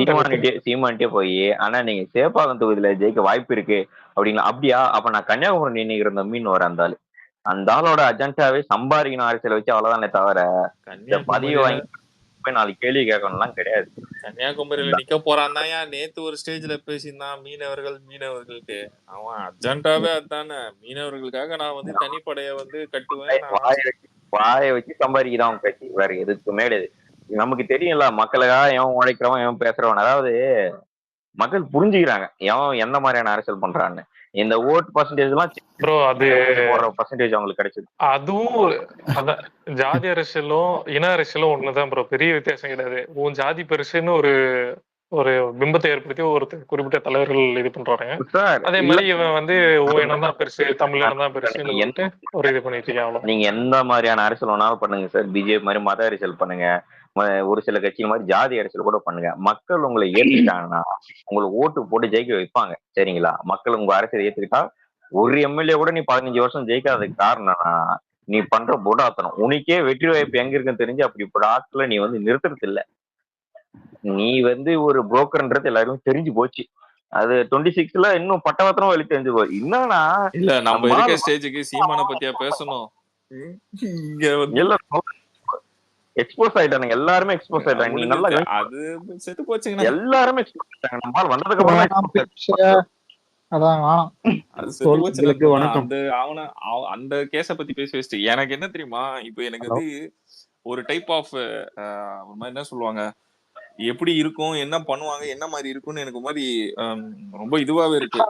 சீமான்ட்டே போய் ஆனா நீங்க சேப்பாக்கம் தொகுதியில ஜெயிக்க வாய்ப்பு இருக்கு அப்படிங்களா? அப்படியா? அப்ப நான் கன்னியாகுமரி நினைக்கிற இந்த மீன் வர அந்த ஆளோட அஜெண்டாவே சம்பாதிக்கணும் அரசியல் வச்சு அவ்வளவுதானே தவிர பதிவு வாங்கி நாளைக்கு கேள்வி கேட்கணும்லாம் கிடையாது. கன்னியாகுமரியில நிக்க போறான் தான் நேத்து ஒரு ஸ்டேஜ்ல பேசியிருந்தான். மீனவர்களுக்கு அவன் அஜெண்டாவே அதுதானே. மீனவர்களுக்காக நான் வந்து தனிப்படைய வந்து கட்டுவேன். வாயை வச்சு சம்பாதிக்கிறான் அவங்க கட்சி. வேற எதுக்குமே கிடையாது. நமக்கு தெரியும்ல மக்களுக்காக எவன் உழைக்கிறவன் எவன் பேசுறவன். அதாவது மக்கள் புரிஞ்சுக்கிறாங்க எவன் எந்த மாதிரியான அரசியல் பண்றான்னு. இந்த ஓட் பர்சன்டேஜ் எல்லாம் ப்ரோ அது பர்சன்டேஜ் அவங்களுக்கு கிடைச்சது. அதுவும் அதான் ஜாதி அரசியலும் இன அரசியலும் ஒண்ணுதான் ப்ரோ. பெரிய வித்தியாசம் கிடையாது. உன் ஜாதி பெருசுன்னு ஒரு பிம்பத்தை ஏற்படுத்தி ஒரு குறிப்பிட்ட தலைவர்கள் இது பண்றாங்க. அதே மாதிரி இவன் வந்து இனம் தான் பெருசு, தமிழ் இனம் தான் பெருசு ஒரு இது பண்ணிட்டு இருக்காங்க. நீங்க எந்த மாதிரியான அரசியல் வேணாலும் பண்ணுங்க சார். பிஜேபி மாதிரி மத அரசியல் பண்ணுங்க, ஒரு சில கட்சிகள் மாதிரி ஜாதி அரசியல் கூட பண்ணுங்க. மக்கள் உங்களை ஏத்துக்கிட்டாங்கன்னா உங்களுக்கு ஓட்டு போட்டு ஜெயிக்க வைப்பாங்க சரிங்களா? மக்கள் உங்க அரசியல் ஏத்துக்கிட்டா ஒரு எம்எல்ஏ கூட நீ 15 வருஷம் ஜெயிக்காததுக்கு காரணம்னா நீ பண்ற போடாத்தனம். உனக்கே வெற்றி வாய்ப்பு எங்க இருக்குன்னு தெரிஞ்சு அப்படி ஆட்களை நீ வந்து நிறுத்துறது இல்ல. நீ வந்து ஒரு புரோக்கர்ன்றது எல்லாருமே தெரிஞ்சு போச்சு. அது 26ல இன்னும் பட்டவத்திரம் வெளி தெரிஞ்சு போய் என்னன்னா இல்ல நம்ம இருக்க ஸ்டேஜுக்கு சீமான பத்தியா பேசணும். எக்ஸ்போஸ் ஆயிட்டாங்க. எல்லாருமே எக்ஸ்போஸ் ஆயிட்டாங்க. நீ நல்லா அது செத்து போச்சுங்க. எல்லாருமே எக்ஸ்போஸ் ஆயிட்டாங்க. நம்மால் வந்ததுக்கு அப்புறம் அந்த கேஸ பத்தி பேசி வச்சுட்டு எனக்கு என்ன தெரியுமா? இப்ப எனக்கு வந்து ஒரு டைப் ஆஃப் என்ன சொல்லுவாங்க, எப்படி இருக்கும், என்ன பண்ணுவாங்க, என்ன மாதிரி இருக்கும்னு எனக்கு மாதிரி ரொம்ப இதுவாவே இருக்கு.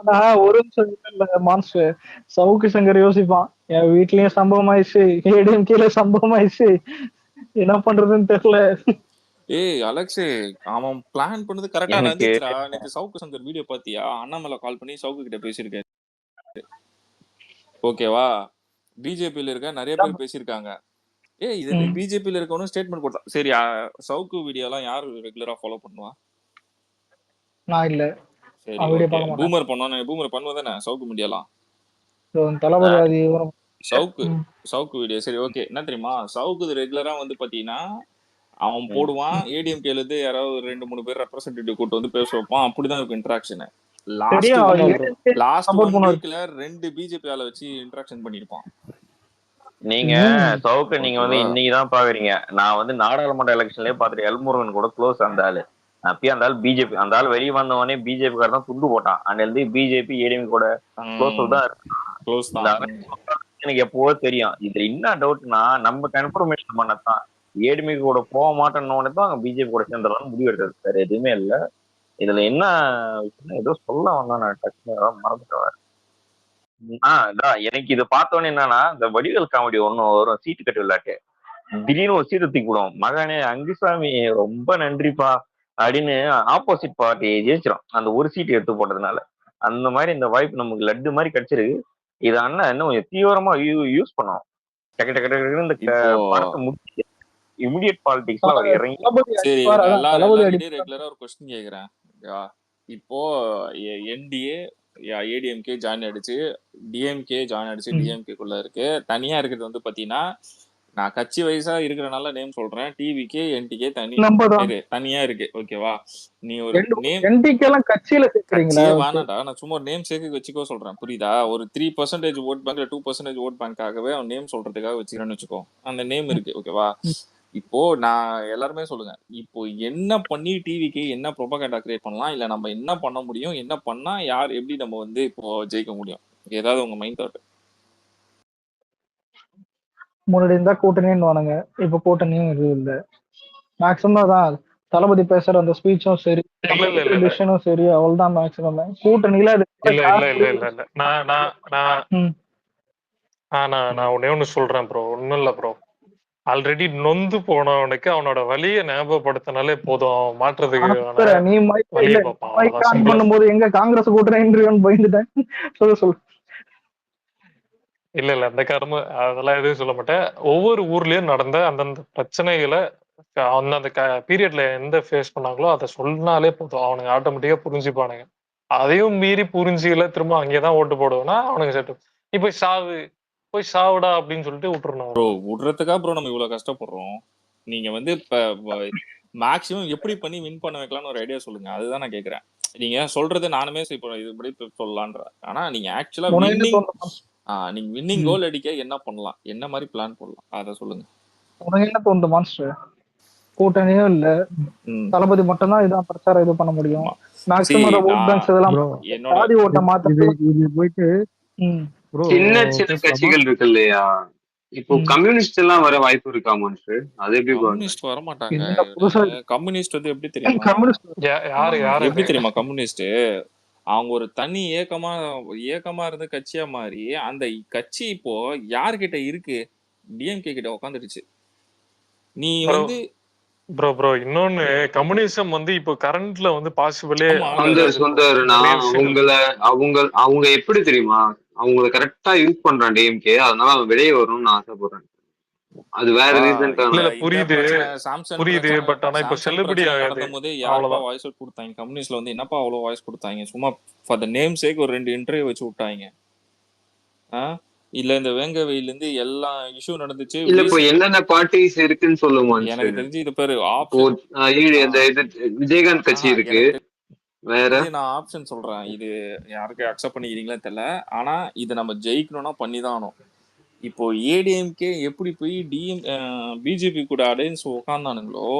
ஒரு நிமிஷம் இல்ல மான்ஸ்டர் சவுக்கு சங்கர் யோசிப்பான், என் வீட்லயும் சம்பவம் ஆயிடுச்சு, ஏடிஎம்கேல சம்பவம் ஆயிடுச்சு, என்ன பண்றதுன்னு தெரியல. ஏய் அலெக்ஸ், அவன் பிளான் பண்ணது கரெக்டா நடந்துச்சுடா. நேத்து சவுக்கு சங்கர் வீடியோ பாத்தியா? அண்ணாமலை கால் பண்ணி சவுக்கு கிட்ட பேசியிருக்காரு. ஓகேவா? பிஜேபியில இருக்க நிறைய பேர் பேசியிருக்காங்க. இது பிஜேபியில இருக்கவனும் ஸ்டேட்மெண்ட் கொடுத்தா. சரி, சவுக்கு வீடியோ எல்லாம் யாரு ரெகுலரா ஃபாலோ பண்ணுவா? நான் இல்ல. சரி, பூமர் பண்ணுவானே. பூமர் பண்ணுவதானே சவுக்கு மீடியாலாம்? தளபதி சவுக்கு வீடியோ. சரி ஓகே. என்ன தெரியுமா, சவுக்கு ரெகுலரா வந்து பாத்தீங்கன்னா அவன் போடுவான். ஏடிஎம்கேல இருந்து யாராவது 2-3 பேர் ரெப்ரசன்டேட்டிவ் கூட்டு வந்து பேச வைப்பான். அப்படிதான் இருக்கும் இன்டராக்ஷன். லாஸ்ட் 1 வீக்ல 2 பிஜேபி ஆள வச்சு இன்டராக்ஷன் பண்ணிருப்பான். நீங்க சவுக்கு நீங்க வந்து இன்னைக்குதான் பாக்குறீங்க. நான் வந்து நாடாளுமன்ற எலெக்ஷன்லயே பாத்துட்டு எல்முருகன் கூட க்ளோஸ் அந்த ஆளு. அப்பயே அந்த ஆள் பிஜேபி, அந்த ஆள் வெளியே வந்தவொடனே பிஜேபி காரர் தான் துண்டு போட்டான். அண்ட் வந்து பிஜேபி ஏடிஎம் கூட க்ளோஸ் தான் எனக்கு எப்பவோ தெரியும். இதுல என்ன டவுட்னா நம்ம கன்ஃபர்மேஷன் பண்ணதான் ஏடிஎம் கூட போக மாட்டேன்னு தான் அங்க பிஜேபி கூட சேர்ந்துடலாம்னு முடிவு எடுக்கிறது. வேற எதுவுமே இல்ல. இதுல என்ன ஏதோ சொல்ல வந்தா நான் டக்குனு மறந்துட்டேன். எனக்கு இதை பார்த்தோன்னே என்னன்னா, இந்த வடிவேல் காமெடி ஒன்னும் வரும், சீட்டு கட்டு விளையாட்டு. திடீர்னு ஒரு சீட்டு தூக்கி விடுவோம், மகனே அங்குசாமி ரொம்ப நன்றிப்பா அப்படின்னு ஆப்போசிட் பார்ட்டி ஜெயிச்சிடும் அந்த ஒரு சீட்டு எடுத்து போட்டதுனால. அந்த மாதிரி இந்த வாய்ப்பு நமக்கு லட்டு மாதிரி கிடைச்சிருக்கு. இதை அண்ணா இன்னும் கொஞ்சம் தீவிரமா யூஸ் பண்ணுவோம். டக்கு டக்கு டக்கு இந்த படத்தை முடிச்சு இமிடியட் பாலிடிக்ஸ்ல அவர் இறங்கி. சரி, எல்லாரும் ரெகுலரா ஒரு கொஸ்டின் கேக்குறேன். இப்போ என்டிஏ ஏடிஎம்கே ஜாயின் ஆயிடுச்சு, டிஎம்கே ஜாயின் ஆயிடுச்சு, டிஎம்கேக்குள்ள இருக்கு. தனியா இருக்கிறது வந்து பாத்தீங்கன்னா, நான் கட்சி வைஸா இருக்கிறனால நேம் சொல்றேன், டிவிகே என்டிகே தனியா இருக்கு. ஓகேவா? நீ ஒரு நேம் என்டிகேலாம் கட்சியில சேர்க்கறீங்களா? வேணாடா, நான் சும்மா ஒரு நேம் சேர்க்க வச்சுக்கோ சொல்றேன், புரியுதா? ஒரு 3% ஓட் பேங்க் 2% ஓட் பேங்காகவே அவன் நேம் சொல்றதுக்காக வச்சுக்கிறேன்னு வச்சுக்கோ. அந்த நேம் இருக்கு. ஓகேவா? இப்போ நான் எல்லாருமே சொல்லுங்க, இப்போ என்ன பண்ணி டிவிக்கு என்ன ப்ரொபகண்டா கிரியேட் பண்ணலாம், இல்ல நம்ம என்ன பண்ண முடியும், என்ன பண்ணா யார் எப்படி நம்ம வந்து இப்போ ஜெயிக்க முடியும்? ஏதாவது உங்க மைண்ட் தாட்? முன்னாடி இருந்தா கூட்டணின்னு வானுங்க, இப்ப கூட்டணியும் இது இல்ல. மேக்சிமம் தான் தளபதி பேசுற அந்த ஸ்பீச்சும் சரி, டிசிஷனும் சரி, அவ்வளவுதான் மேக்சிமம். கூட்டணியில நான் ஒன்னே ஒண்ணு சொல்றேன் ப்ரோ, ஒண்ணும் இல்ல ப்ரோ. ஆல்ரெடி நொந்து போனவனுக்கு அவனோட வழியை ஞாபகப்படுத்தினாலே போதும், மாற்றத்துக்கு நீ பண்ணும்போது எங்க காங்கிரஸ் கூட்டணி பயந்துட்டேன். சொல்லு. இல்ல அந்த காரணம் அதெல்லாம் எதுவும் சொல்ல மாட்டேன். ஒவ்வொரு ஊர்லயும் நடந்த அந்தந்த பிரச்சனைகளை அந்தந்த பீரியட்ல எந்த ஃபேஸ் பண்ணாங்களோ அதை சொன்னாலே போதும், அவனுங்க ஆட்டோமேட்டிக்கா புரிஞ்சுப்பானுங்க. அதையும் மீறி புரிஞ்சுல திரும்ப அங்கேதான் ஓட்டு போடுவோம்னா அவனுங்க செட்டு நீ போய் சாவுடா அப்படின்னு சொல்லிட்டு விட்டுறணும். ப்ரோ விடுறதுக்கா ப்ரோ நம்ம இவ்வளவு கஷ்டப்படுறோம்? நீங்க வந்து இப்ப மேக்ஸிமம் எப்படி பண்ணி வின் பண்ண வைக்கலாம்னு ஒரு ஐடியா சொல்லுங்க, அதுதான் நான் கேக்குறேன். நீங்க சொல்றது நானுமே இப்படி சொல்லலான்ற, ஆனா நீங்க ஆக்சுவலா நீங்க வின்னிங் கோல் அடிக்க என்ன பண்ணலாம், என்ன மாதிரி பிளான் போடலாம், அத சொல்லுங்க. உனக்கு என்ன தோணுது மாஸ்டர்? கூட்டணியும் இல்ல, தளபதி மட்டும் தான் இதான் பிரச்சாரம் இது பண்ண முடியும். மேக்ஸிமம் ஓட் பேங்க்ஸ் இதெல்லாம் பாதி ஓட்ட மாத்த போயிட்டு சின்ன சின்ன கட்சிகள் இருக்கு இல்லையா, இப்போ கம்யூனிஸ்ட் எல்லாம் வர வாய்ப்பு இருக்கா மாஸ்டர்? அது எப்படி? கம்யூனிஸ்ட் வர மாட்டாங்க. கம்யூனிஸ்ட் வந்து எப்படி தெரியுமா, எப்படி தெரியுமா? கம்யூனிஸ்ட் அவங்க ஒரு தனி ஏக்கமா இருந்து கட்சியா மாறி, அந்த கட்சி இப்போ யார்கிட்ட இருக்கு? டிஎம்கே கிட்ட உட்காந்துடுச்சு. நீ வந்து ப்ரோ இன்னொன்னு கம்யூனிசம் வந்து இப்போ கரண்ட்ல வந்து பாசிபிளே அவங்க எப்படி தெரியுமா, அவங்கள கரெக்டா யூஸ் பண்றான் டிஎம்கே, அதனால அவன் வெளியே வரணும்னு ஆசைப்படுறேன். அது வேற ரீசன் புரியுது. பட் ஆனா இப்ப செல்லுபடி ஆகும்போது யாரப்பா வாய்ஸ் கொடுத்தாங்க? கம்யூனிஸ்ட்ல வந்து என்னப்பா அவ்வளவு வாய்ஸ் கொடுத்தாங்க? சும்மா ஃபார் த நேம் சேக் ஒரு 2 இன்டர்வியூ வச்சு விட்டாங்க. இல்ல இந்த வேங்க வெயில இருந்து எல்லா இஷ்யூ நடந்துச்சு. இல்ல இப்போ என்னென்ன பார்ட்டிஸ் இருக்குன்னு சொல்லுமா? எனக்கு தெரிஞ்சு இது பேரு விஜயகாந்த் கட்சி இருக்கு. வேற நான் ஆப்ஷன் சொல்றேன், இது யாருக்கு அக்செப்ட் பண்ணிக்கிறீங்களா தெரியல, ஆனா இது நம்ம ஜெயிக்கணும்னா பண்ணிதான். இப்போ ஏடிஎம்கே எப்படி போய் பிஜேபி கூட அலையன்ஸ் உட்காந்தானுங்களோ,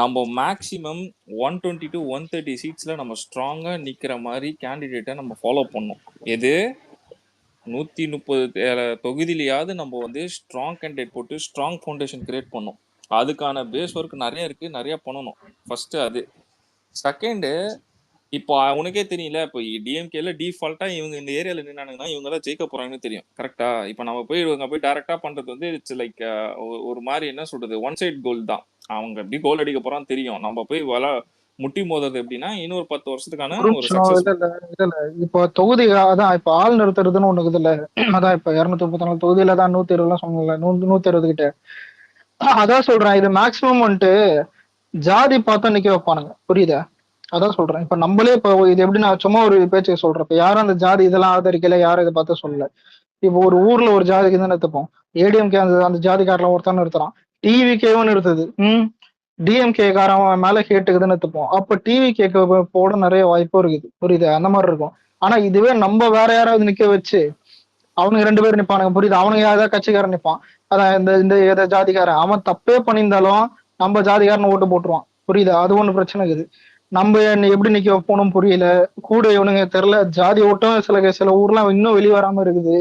நம்ம மேக்சிமம் 120 to 130 சீட்ஸ்ல நம்ம ஸ்ட்ராங்கா நிக்கிற மாதிரி கேண்டிடேட்டை நம்ம ஃபாலோ பண்ணோம். எது 130 தொகுதியிலையாவது நம்ம வந்து ஸ்ட்ராங் கேண்டிடேட் போட்டு ஸ்ட்ராங் ஃபவுண்டேஷன் கிரியேட் பண்ணோம். அதுக்கான பேஸ் ஒர்க் நிறைய இருக்கு, நிறைய பண்ணணும். ஃபர்ஸ்ட் அது. செகண்டு, இப்போ உனக்கே தெரியல, இப்போ டிஎம்கேல டிஃபால்ட்டா இவங்க இந்த ஏரியால நின்னானுங்கன்னா இவங்க தான் ஜெயிக்க போறாங்கன்னு தெரியும், கரெக்டா? இப்போ நம்ம போய் டைரக்டா பண்றது வந்து இட்ஸ் லைக் ஒரு மாதிரி என்ன சொல்றது, ஒன் சைட் கோல் தான். அவங்க எப்படி கோல் அடிக்க போறான்னு தெரியும், நம்ம போய் முட்டி மோதுறது எப்படின்னா இன்னொரு 10 வருஷத்துக்கான ஒரு சக்சஸ். இப்போ தொகுதி அதான் இப்போ ஆள் நிறுத்துறதுன்னு ஒண்ணு இருக்குதுல்ல, அதான் இப்போ 234 தொகுதியில தான் 120 எல்லாம் சொன்னல, 160 கிட்ட. அதான் சொல்றேன், இது மேக்சிமம் வந்துட்டு ஜாதி பார்த்தா நிக்க வைப்பானுங்க, புரியுதா? அதான் சொல்றேன். இப்ப நம்மளே இப்போ இது எப்படி, நான் சும்மா ஒரு பேச்சு சொல்றேன், இப்ப யாரும் அந்த ஜாதி இதெல்லாம் ஆதரிக்கல, யாரும் இதை பார்த்து சொல்லல. இப்போ ஒரு ஊர்ல ஒரு ஜாதிக்கு தான் நிறுத்துப்போம், ஏடிஎம்கே அந்த ஜாதிக்காரன் ஒருத்தான் நிறுத்துறான், டிவிகேவும் நிறுத்துது, டிஎம்கே காரன் மேல கேட்டுக்குதுன்னு நிறுத்துப்போம். அப்ப டிவிகேக்கு போட நிறைய வாய்ப்பும் இருக்குது, புரியுது? அந்த மாதிரி இருக்கும். ஆனா இதுவே நம்ம வேற யாராவது நிக்க வச்சு அவனுங்க 2 பேர் நிப்பானுங்க, புரியுது? அவனுங்க ஏதாவது கட்சிக்காரன் நிப்பான், அதான் இந்த ஜாதிக்காரன். அவன் தப்பே பண்ணியிருந்தாலும் நம்ம ஜாதிக்காரன் ஓட்டு போட்டுருவான், புரியுதா? அது ஒண்ணு பிரச்சனை இருக்குது. நம்ம எப்படி நிக்க வைப்போனும் புரியல. கூட இவனுங்க தெரியல, ஜாதி ஓட்டம் சில ஊர்லாம் இன்னும் வெளிய வராம இருக்குது,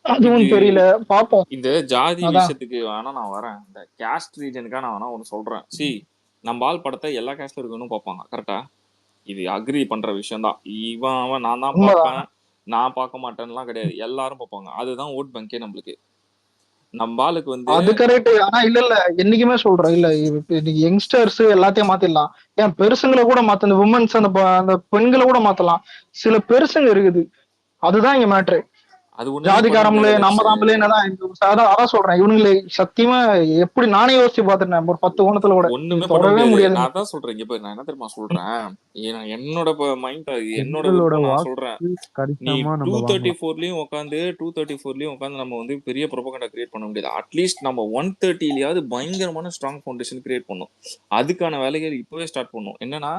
அதுவும் தெரியல. பாப்போம். இந்த ஜாதி விஷயத்துக்கு வேணா நான் வரேன். இந்த கேஸ்ட் ரீஜனுக்கா நான் வேணா ஒண்ணு சொல்றேன். நம்ம ஆள் படத்தை எல்லா கேஸ்ட்ல இருக்கணும் பார்ப்பாங்க, கரெக்டா? இது அக்ரி பண்ற விஷயம் தான். அவன் நான் தான் பார்ப்பேன், நான் பார்க்க மாட்டேன்னுலாம் கிடையாது, எல்லாரும் பார்ப்பாங்க. அதுதான் ஓட் பேங்கே நம்மளுக்கு. நம்ம ஆளுக்கு வந்து அது கரெக்ட். ஆனா இல்ல என்னைக்குமே சொல்றேன், இல்ல இன்னைக்கு யங்ஸ்டர்ஸ் எல்லாத்தையும் மாத்திடலாம். ஏன் பெருசுங்களை கூட மாத்த, அந்த உமன்ஸ் அந்த பெண்களை கூட மாத்தலாம். சில பெருசுங்க இருக்குது, அதுதான் இங்க மேட்ரு. ஜாதிகாரம்ல நம்ம தாம்பளே அதான் சொல்றேன். இவனுங்களே சத்தியமா எப்படி நானே யோசிச்சு பாத்துட்டேன் ஒரு 10 கோணத்துல கூட ஒண்ணுமே பண்ணவே முடியாது. நான் தான் சொல்றேன், இப்ப நான் என்ன தெரியுமா சொல்றேன், என்னோட மைண்ட், என்னோட நான் சொல்றேன், நீ 234லயும் உட்காந்து 234லயும் உட்காந்து நம்ம வந்து பெரிய ப்ரொபகண்டா கிரியேட் பண்ண முடியாது. அட்லீஸ்ட் நம்ம 130லயாவது பயங்கரமான ஸ்ட்ராங் ஃபவுண்டேஷன் கிரியேட் பண்ணும். அதுக்கான வேலைகள் இப்பவே ஸ்டார்ட் பண்ணும். என்னன்னா,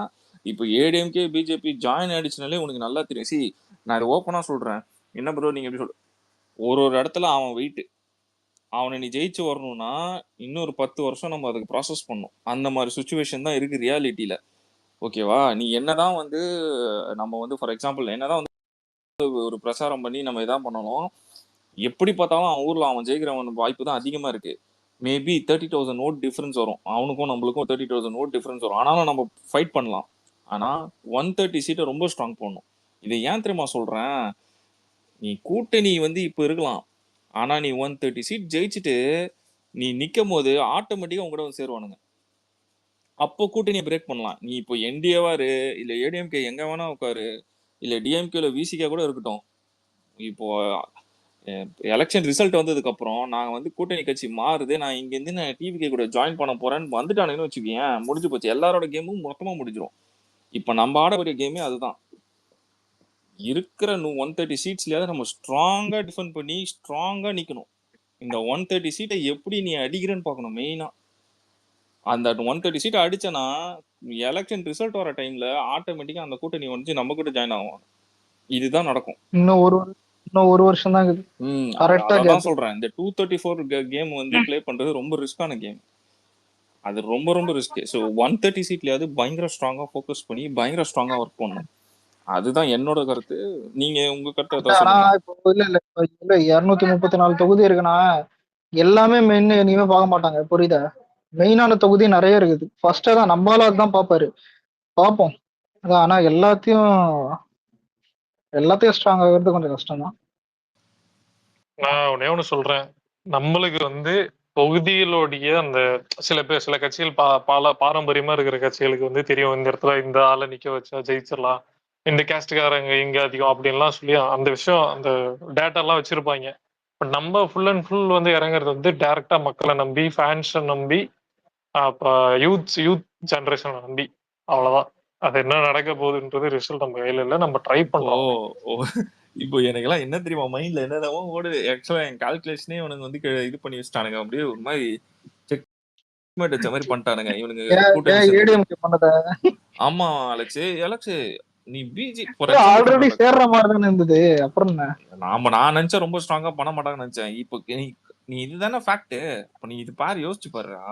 இப்போ ஏடிஎம்கே பிஜேபி ஜாயின் ஆயிடுச்சுனாலே உனக்கு நல்லா தெரியும். நான் இதை ஓப்பனா சொல்றேன், என்ன ப்ரோ நீங்க எப்படி சொல்ற, ஒரு இடத்துல அவன் வெயிட், அவனை நீ ஜெயிச்சு வரணும்னா இன்னொரு 10 வருஷம் நம்ம அதுக்கு ப்ராசஸ் பண்ணும். அந்த மாதிரி சுச்சுவேஷன் தான் இருக்கு ரியாலிட்டியில, ஓகேவா? நீ என்னதான் வந்து நம்ம வந்து ஃபார் எக்ஸாம்பிள் என்னதான் வந்து ஒரு பிரச்சாரம் பண்ணி நம்ம இதான் பண்ணணும், எப்படி பார்த்தாலும் அவன் ஊர்ல அவன் ஜெயிக்கிறவன் வாய்ப்பு தான் அதிகமா இருக்கு. மேபி 30,000 ஓட் டிஃபரன்ஸ் வரும், அவனுக்கும் நம்மளுக்கும் 30,000 ஓட் டிஃபரன்ஸ் வரும். ஆனாலும் நம்ம ஃபைட் பண்ணலாம். ஆனா 130 சீட்டை ரொம்ப ஸ்ட்ராங் பண்ணும். இதை ஏன் தெரியுமா சொல்றேன், நீ கூட்டணி வந்து இப்ப இருக்கலாம், ஆனா நீ 130 சீட் ஜெயிச்சுட்டு நீ நிக்கும் போது ஆட்டோமேட்டிக்கா உங்க கூட வந்து சேருவானுங்க. அப்போ கூட்டணியை பிரேக் பண்ணலாம். நீ இப்போ என்டிஏவா இரு, இல்ல ஏடிஎம்கே எங்க வேணா உட்காரு, இல்ல டிஎம்கேல விசிகா கூட இருக்கட்டும். இப்போ எலெக்ஷன் ரிசல்ட் வந்ததுக்கு அப்புறம் நாங்க வந்து கூட்டணி கட்சி மாறுது, நான் இங்க இருந்து நான் டிவிகே கூட ஜாயின் பண்ண போறேன்னு வந்துட்டானுங்கன்னு வச்சுக்கேன், முடிஞ்சு போச்சு. எல்லாரோட கேமும் மொத்தமா முடிஞ்சிடும். இப்ப நம்ம ஆடக்கூடிய கேமே அதுதான். இருக்கிற 130 சீட்ஸ்லயாவது நம்ம ஸ்ட்ராங்கா டிஃபெண்ட் பண்ணி ஸ்ட்ராங்கா நிக்கணும். இந்த 130 சீட்டை எப்படி நீ அடிக்கிறன்னு பார்க்கணும் மெயினா. அந்த 130 சீட்டை அடிச்சனா எலெக்ஷன் ரிசல்ட் வர டைம்ல ஆட்டோமேட்டிக்கா அந்த கூட்டணி வந்து நம்ம கூட ஜாயின் ஆகும். இதுதான் நடக்கும். இன்னும் ஒரு வருஷம் தான் கரெக்டா அதான் சொல்றேன், இந்த 234 கேம் வந்து பிளே பண்றது ரொம்ப ரிஸ்கான கேம். அது ரொம்ப ரொம்ப ரிஸ்க். ஸோ 130 சீட்லயாவது பயங்கர ஸ்ட்ராங்கா ஃபோக்கஸ் பண்ணி பயங்கர ஸ்ட்ராங்கா ஒர்க் பண்ணணும். அதுதான் என்னோட கருத்து. நீங்க உங்க கருத்து இல்ல 234 தொகுதி இருக்குன்னா எல்லாமே மெயின் இனிமே பார்க்க மாட்டாங்க, புரியுதா? மெயினான தொகுதி நிறைய இருக்குது. ஃபர்ஸ்ட் தான் நம்மளால தான் பாப்பாரு, பார்ப்போம். ஆனா எல்லாத்தையும் ஸ்ட்ராங் ஆகிறது கொஞ்சம் கஷ்டம் தான். நான் ஒன்னே ஒண்ணு சொல்றேன், நம்மளுக்கு வந்து தொகுதிகளுடைய அந்த சில கட்சிகள் பாரம்பரியமா இருக்கிற கட்சிகளுக்கு வந்து தெரியும், இந்த இடத்துல இந்த ஆளை நிக்க வச்சா ஜெயிச்சிடலாம், இந்த கேஸ்டுக்காரங்க இங்க அதிகம் அப்படின்லாம் சொல்லி அந்த விஷயம் அந்த டேட்டா எல்லாம் வச்சிருப்பாங்க. பட் நம்ம ஃபுல் அண்ட் ஃபுல் வந்து இறங்குறது வந்து டைரக்டா மக்களை நம்பி, ஃபேன்ஸை நம்பி, யூத் ஜெனரேஷனை நம்பி. அவ்வளவுதான். அது என்ன நடக்க போகுதுன்றது ரிசல்ட் நம்ம கையில இல்ல, நம்ம ட்ரை பண்ணோம். இப்போ எனக்கு எல்லாம் என்ன தெரியுமா மைண்ட்ல என்னதாவோ ஓடுது. ஆக்சுவலா என் கால்குலேஷனே இவனுங்க வந்து இது பண்ணி வச்சுட்டானுங்க, அப்படியே ஒரு மாதிரி செக் மேட் வச்ச மாதிரி பண்ணிட்டானுங்க இவனுங்க. ஆமா அலெக்ஸ் நீ பிஜி ஆல்ரெடி சேர்ற மாதிரி தானே இருந்தது, அப்புறம் என்ன? நான் நினைச்சேன் ரொம்ப ஸ்ட்ராங்கா பண்ண மாட்டாங்கன்னு நினைச்சேன். இப்போ நீ இதுதானே ஃபேக்ட். இப்போ நீ இது பாரு, யோசிச்சு பாருடா.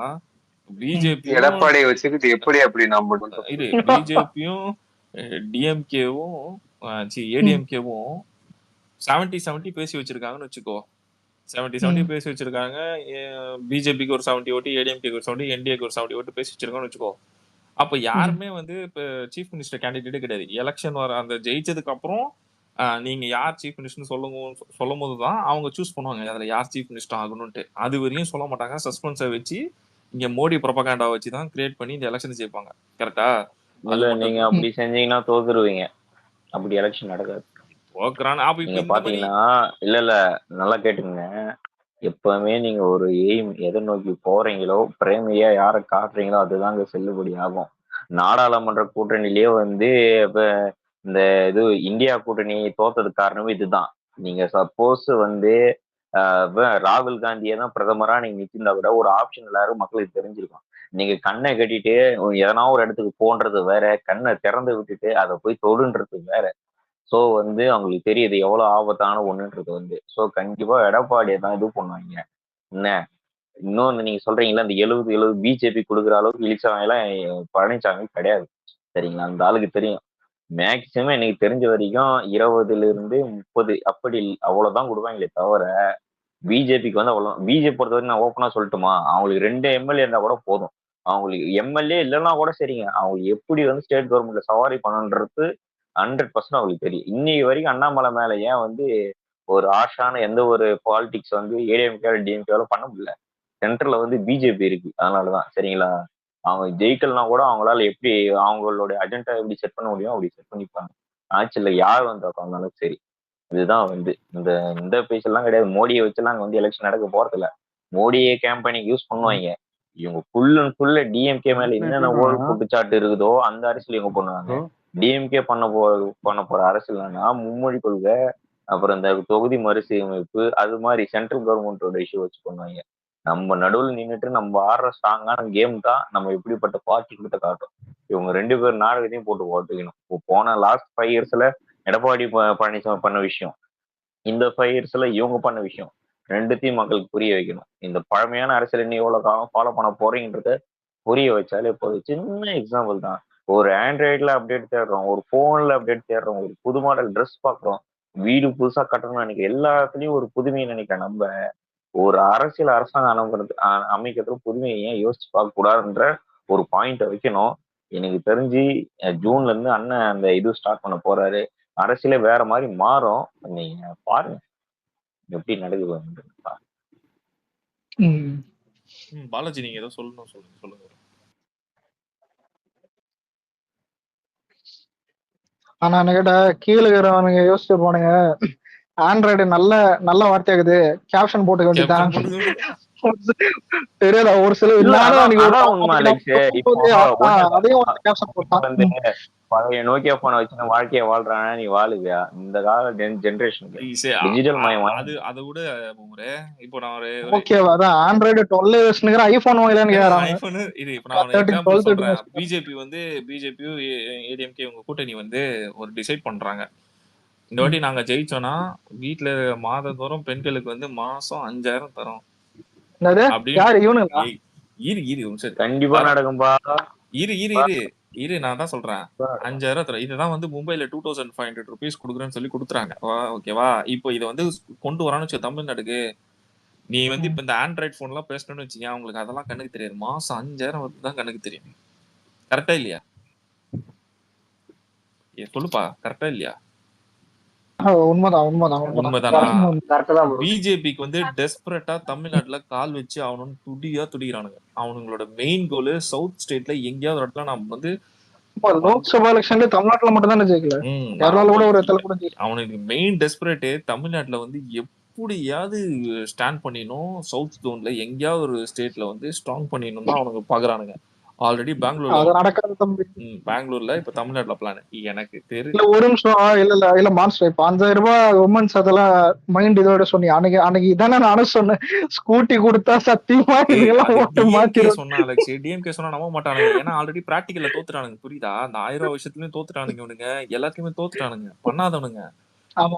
பிஜேபி எடப்பாடியை வச்சுக்கிட்டு எப்படி அப்படி நம்ம இது பிஜேபியும் டிஎம்கேவும் ஏடிஎம்கேவும் 70-70 பேசி வச்சிருக்காங்கன்னு வச்சுக்கோ. 70-70 பேசி வச்சிருக்காங்க. பிஜேபிக்கு ஒரு 70 ஓட்டு, ஏடிஎம்கேக்கு ஒரு 70, என்டிஏக்கு ஒரு 70 ஓட்டு பேசி வச்சிருக்காங்கன்னு வச்சுக்கோ. அப்ப யாருமே வந்து இப்ப சீஃப் மினிஸ்டர் கேண்டிடேட்டே கிடையாது. எலெக்ஷன் வர அந்த ஜெயிச்சதுக்கு அப்புறம் நீங்க யார் சீஃப் மினிஸ்டர் சொல்லும் போதுதான் அவங்க சூஸ் பண்ணுவாங்க அதுல யார் சீஃப் மினிஸ்டர் ஆகணும்ட்டு. அது வரையும் சொல்ல மாட்டாங்க. சஸ்பென்ஸை வச்சு இங்க மோடி ப்ரொபகண்டா வச்சுதான் கிரியேட் பண்ணி இந்த எலெக்ஷன் ஜெயிப்பாங்க. கரெக்டா? நீங்க அப்படி செஞ்சீங்கன்னா தோத்துருவீங்க. அப்படி எலெக்ஷன் நடக்காது. நீங்க பாத்தீங்கன்னா இல்ல நல்லா கேட்டுங்க, எப்பவுமே நீங்க ஒரு எய்ம் எதை நோக்கி போறீங்களோ, பிரைமரியா யாரை காட்டுறீங்களோ அதுதாங்க செல்லுபடி ஆகும். நாடாளுமன்ற கூட்டணியிலேயே வந்து இப்ப இந்த இது இந்தியா கூட்டணி தோத்ததுக்கு காரணமே இதுதான். நீங்க சப்போஸ் வந்து ராகுல் காந்தியை தான் பிரதமரா நீங்க நிற்கிருந்தா கூட ஒரு ஆப்ஷன் எல்லாரும் மக்களுக்கு தெரிஞ்சிருக்கும். நீங்க கண்ணை கட்டிட்டு எதனா ஒரு இடத்துக்கு போன்றது வேற, கண்ணை திறந்து விட்டுட்டு அதை போய் தொடுன்றது வேற. ஸோ வந்து அவங்களுக்கு தெரியுது எவ்வளவு ஆபத்தான ஒண்ணுன்றது வந்து. ஸோ கண்டிப்பா எடப்பாடியை தான் இது பண்ணுவாங்க. என்ன இன்னொன்னு நீங்க சொல்றீங்களா, இந்த 70 பிஜேபி கொடுக்குற அளவுக்கு இழிச்சவங்க எல்லாம் பழனிசாமி கிடையாது. சரிங்களா, அந்த ஆளுக்கு தெரியும். மேக்சிமம் எனக்கு தெரிஞ்ச வரைக்கும் 20 to 30 அப்படி அவ்வளவுதான் கொடுப்பாங்களே தவிர பிஜேபிக்கு வந்து அவ்வளோ. பிஜேபி பொறுத்த வரைக்கும் நான் ஓப்பனா சொல்லட்டுமா, அவங்களுக்கு 2 எம்எல்ஏ இருந்தா கூட போதும். அவங்களுக்கு எம்எல்ஏ இல்லைன்னா கூட சரிங்க, அவங்க எப்படி வந்து ஸ்டேட் கவர்மெண்ட்ல சவாரி பண்ணணுன்றது 100% அவங்களுக்கு தெரியும். இன்னைக்கு வரைக்கும் அண்ணாமலை மேல ஏன் வந்து ஒரு ஆஷான எந்த ஒரு பாலிடிக்ஸ் வந்து ஏடிஎம்கே டிஎம்கேல பண்ண முடியல. சென்டர்ல வந்து பிஜேபி இருக்கு, அதனாலதான். சரிங்களா, அவங்க ஜெயிக்கலனா கூட அவங்களால எப்படி அவங்களோட அஜெண்டா எப்படி செட் பண்ண முடியும் அப்படி செட் பண்ணிப்பாங்க. ஆட்சியில் யார் வந்தாலும் சரி. இதுதான் வந்து இந்த இந்த பேச்செல்லாம் கிடையாது. மோடியை வச்சுலாம் அங்க வந்து எலெக்ஷன் நடக்க போறது இல்ல. மோடியே கேம்பெயினிங் யூஸ் பண்ணுவாங்க. இவங்க ஃபுல் அண்ட் ஃபுல் டிஎம்கே மேல என்னென்ன ஊழல் குற்றச்சாட்டு இருக்குதோ அந்த அரசியல் இவங்க பண்ணுவாங்க. டிஎம்கே பண்ண போற அரசியல்னா மும்மொழி கொள்கை, அப்புறம் இந்த தொகுதி மறுசீரமைப்பு, அது மாதிரி சென்ட்ரல் கவர்மெண்டோட இஷ்யூ வச்சு பண்ணுவாங்க. நம்ம நடுவில் நின்றுட்டு நம்ம ஆடுற ஸ்ட்ராங்கான கேம் தான் நம்ம எப்படிப்பட்ட பார்ட்டி கிட்ட காட்டும். இவங்க 2 பேர் நாடகத்தையும் போட்டு ஓட்டுக்கணும். இப்போ போன லாஸ்ட் 5 yearsல எடப்பாடி பழனிசாமி பண்ண விஷயம், இந்த 5 yearsல இவங்க பண்ண விஷயம், 2த்தையும் மக்களுக்கு புரிய வைக்கணும். இந்த பழமையான அரசியல் இன்னும் எவ்வளவு காலம் ஃபாலோ பண்ண போறீங்கன்றத புரிய வச்சாலே போதும். சின்ன எக்ஸாம்பிள் தான். ஒரு ஆண்ட்ராய்ட்ல அப்டேட் தேடுறோம், ஒரு போன்ல அப்டேட் தேடுறோம், ஒரு புது மாடல் ட்ரெஸ் பாக்குறோம், வீடு புதுசா கட்டணும்னு நினைக்கிறேன், எல்லாத்துலயும் ஒரு புதுமையை நினைக்கிற நம்ம ஒரு அரசியல் அரசாங்கம் அமைக்கிறது புதுமையை ஏன் யோசிச்சு பார்க்க கூடாதுன்ற ஒரு பாயிண்ட வைக்கணும். எனக்கு தெரிஞ்சு ஜூன்ல இருந்து அண்ணன் அந்த இது ஸ்டார்ட் பண்ண போறாரு. அரசியலே வேற மாதிரி மாறும். நீங்க பாருங்க எப்படி நடக்குது. பாலாஜி நீங்க ஏதோ சொல்லணும், சொல்லுங்க. ஆனா கேட்டா கீழே இருக்கிறவனுங்க யோசிச்சு போனுங்க, ஆண்ட்ராய்டு நல்ல நல்ல வார்த்தையாகுது, கேப்ஷன் போட்டுக்க வேண்டியதான். தெரியல ஒரு சில பழைய நோக்கியா போன வச்சு வாழ்க்கைய வாழ்றானா நீ வாழுவியா? இந்த கால ஜெனரேஷனுக்கு டிஜிட்டல் மயம். அது கூட இப்போ நான் ஒரு ஓகேவா அதான் ஆண்ட்ராய்டு 12 வெர்ஷனுக்கு ஐபோன் வாங்கலாம்னு கேக்குறாங்க. ஐபோன் இது இப்போ நான் ஒரு எக்ஸாம்பிள் சொல்றேன். பிஜேபியும் ஏடிஎம்கே உங்க கூட்டணி வந்து ஒரு டிசைட் பண்றாங்க, இந்த வாட்டி நாங்க ஜெயிச்சோம்னா வீட்டுல மாதந்தோறும் பெண்களுக்கு வந்து மாசம் 5000 தரோம். கண்டிப்பா நடக்கும்பா. இரு நான் தான் சொல்றேன், 5000 தரோம். இதுதான் வந்து மும்பைல 2500 rupees கொடுக்குறேன்னு சொல்லி கொடுத்துறாங்க. ஓகேவா, இப்போ இதை வந்து கொண்டு வரான்னு வச்சு தமிழ்நாடுக்கு, நீ வந்து இப்ப இந்த ஆண்ட்ராய்ட் போன் எல்லாம் பேசணும்னு வச்சுக்கேன், அவங்களுக்கு அதெல்லாம் கண்ணுக்கு தெரியாது. மாசம் 5000 தான் கண்ணுக்கு தெரியும். கரெக்டா இல்லையா? சொல்லுப்பா, கரெக்டா இல்லையா? உண்மைதான். பிஜேபிக்கு வந்து டெஸ்பரேட்டா தமிழ்நாட்டுல கால் வச்சு அவனு துடிக்கிறானுங்க. அவனுங்களோட மெயின் கோல் சவுத் ஸ்டேட்ல எங்கேயாவது இடத்துல நம்ம வந்து லோக்சபா எலெக்ஷன்ல தமிழ்நாட்டுல மட்டும் தான் ஜெயிக்கல, கேரளால கூட ஒரு இடத்துல கூட ஜெயிக்கல. அவனுக்கு மெயின் டெஸ்பரேட்டே தமிழ்நாட்டுல வந்து எப்படியாவது ஸ்டாண்ட் பண்ணிடணும், சவுத் ஜோன்ல எங்கேயாவது ஒரு ஸ்டேட்ல வந்து ஸ்ட்ராங் பண்ணிடணும் தான் அவனுக்கு பாக்குறானுங்க. ஆல்ரெடி பெங்களூர்ல இப்ப தமிழ்நாட்டுல பிளான் எனக்கு தெரியல. ஒரு நிமிஷம் இல்ல மான்ஸ்டர், இப்ப 5000 ரூபாய் உமன்ஸ் அதெல்லாம் மைண்ட் இதோட சொன்னீங்க. அன்னைக்கு இதானே நானும் சொன்னேன், ஸ்கூட்டி கொடுத்தா சத்தியமா சொன்னா டிஎம்கே சொன்னா நம்ப மாட்டானுங்க. ஏன்னா ஆல்ரெடி பிராக்டிகல்ல தோத்துட்டானுங்க, புரியுதா? அந்த 1000 ரூபாய் விஷயத்துலயும் தோத்துட்டானுங்க இவனுங்க, எல்லாத்தையுமே தோத்துட்டானுங்க, பண்ணாதவனுங்க.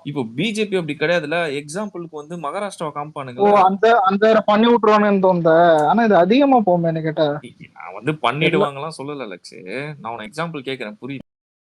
இப்போ பிஜேபி அப்படி கிடையாதுல. எக்ஸாம்பிளுக்கு வந்து மகாராஷ்டிராவை காமிப்பானுங்க, அந்த பண்ணி விட்டுருவானுன்னு தோணுது. ஆனா இது அதிகமா போமே கேட்டா. நான் வந்து பண்ணிடுவாங்கலாம் சொல்லல லட்சு, நான் உன எக்ஸாம்பிள் கேக்குறேன், புரியுது?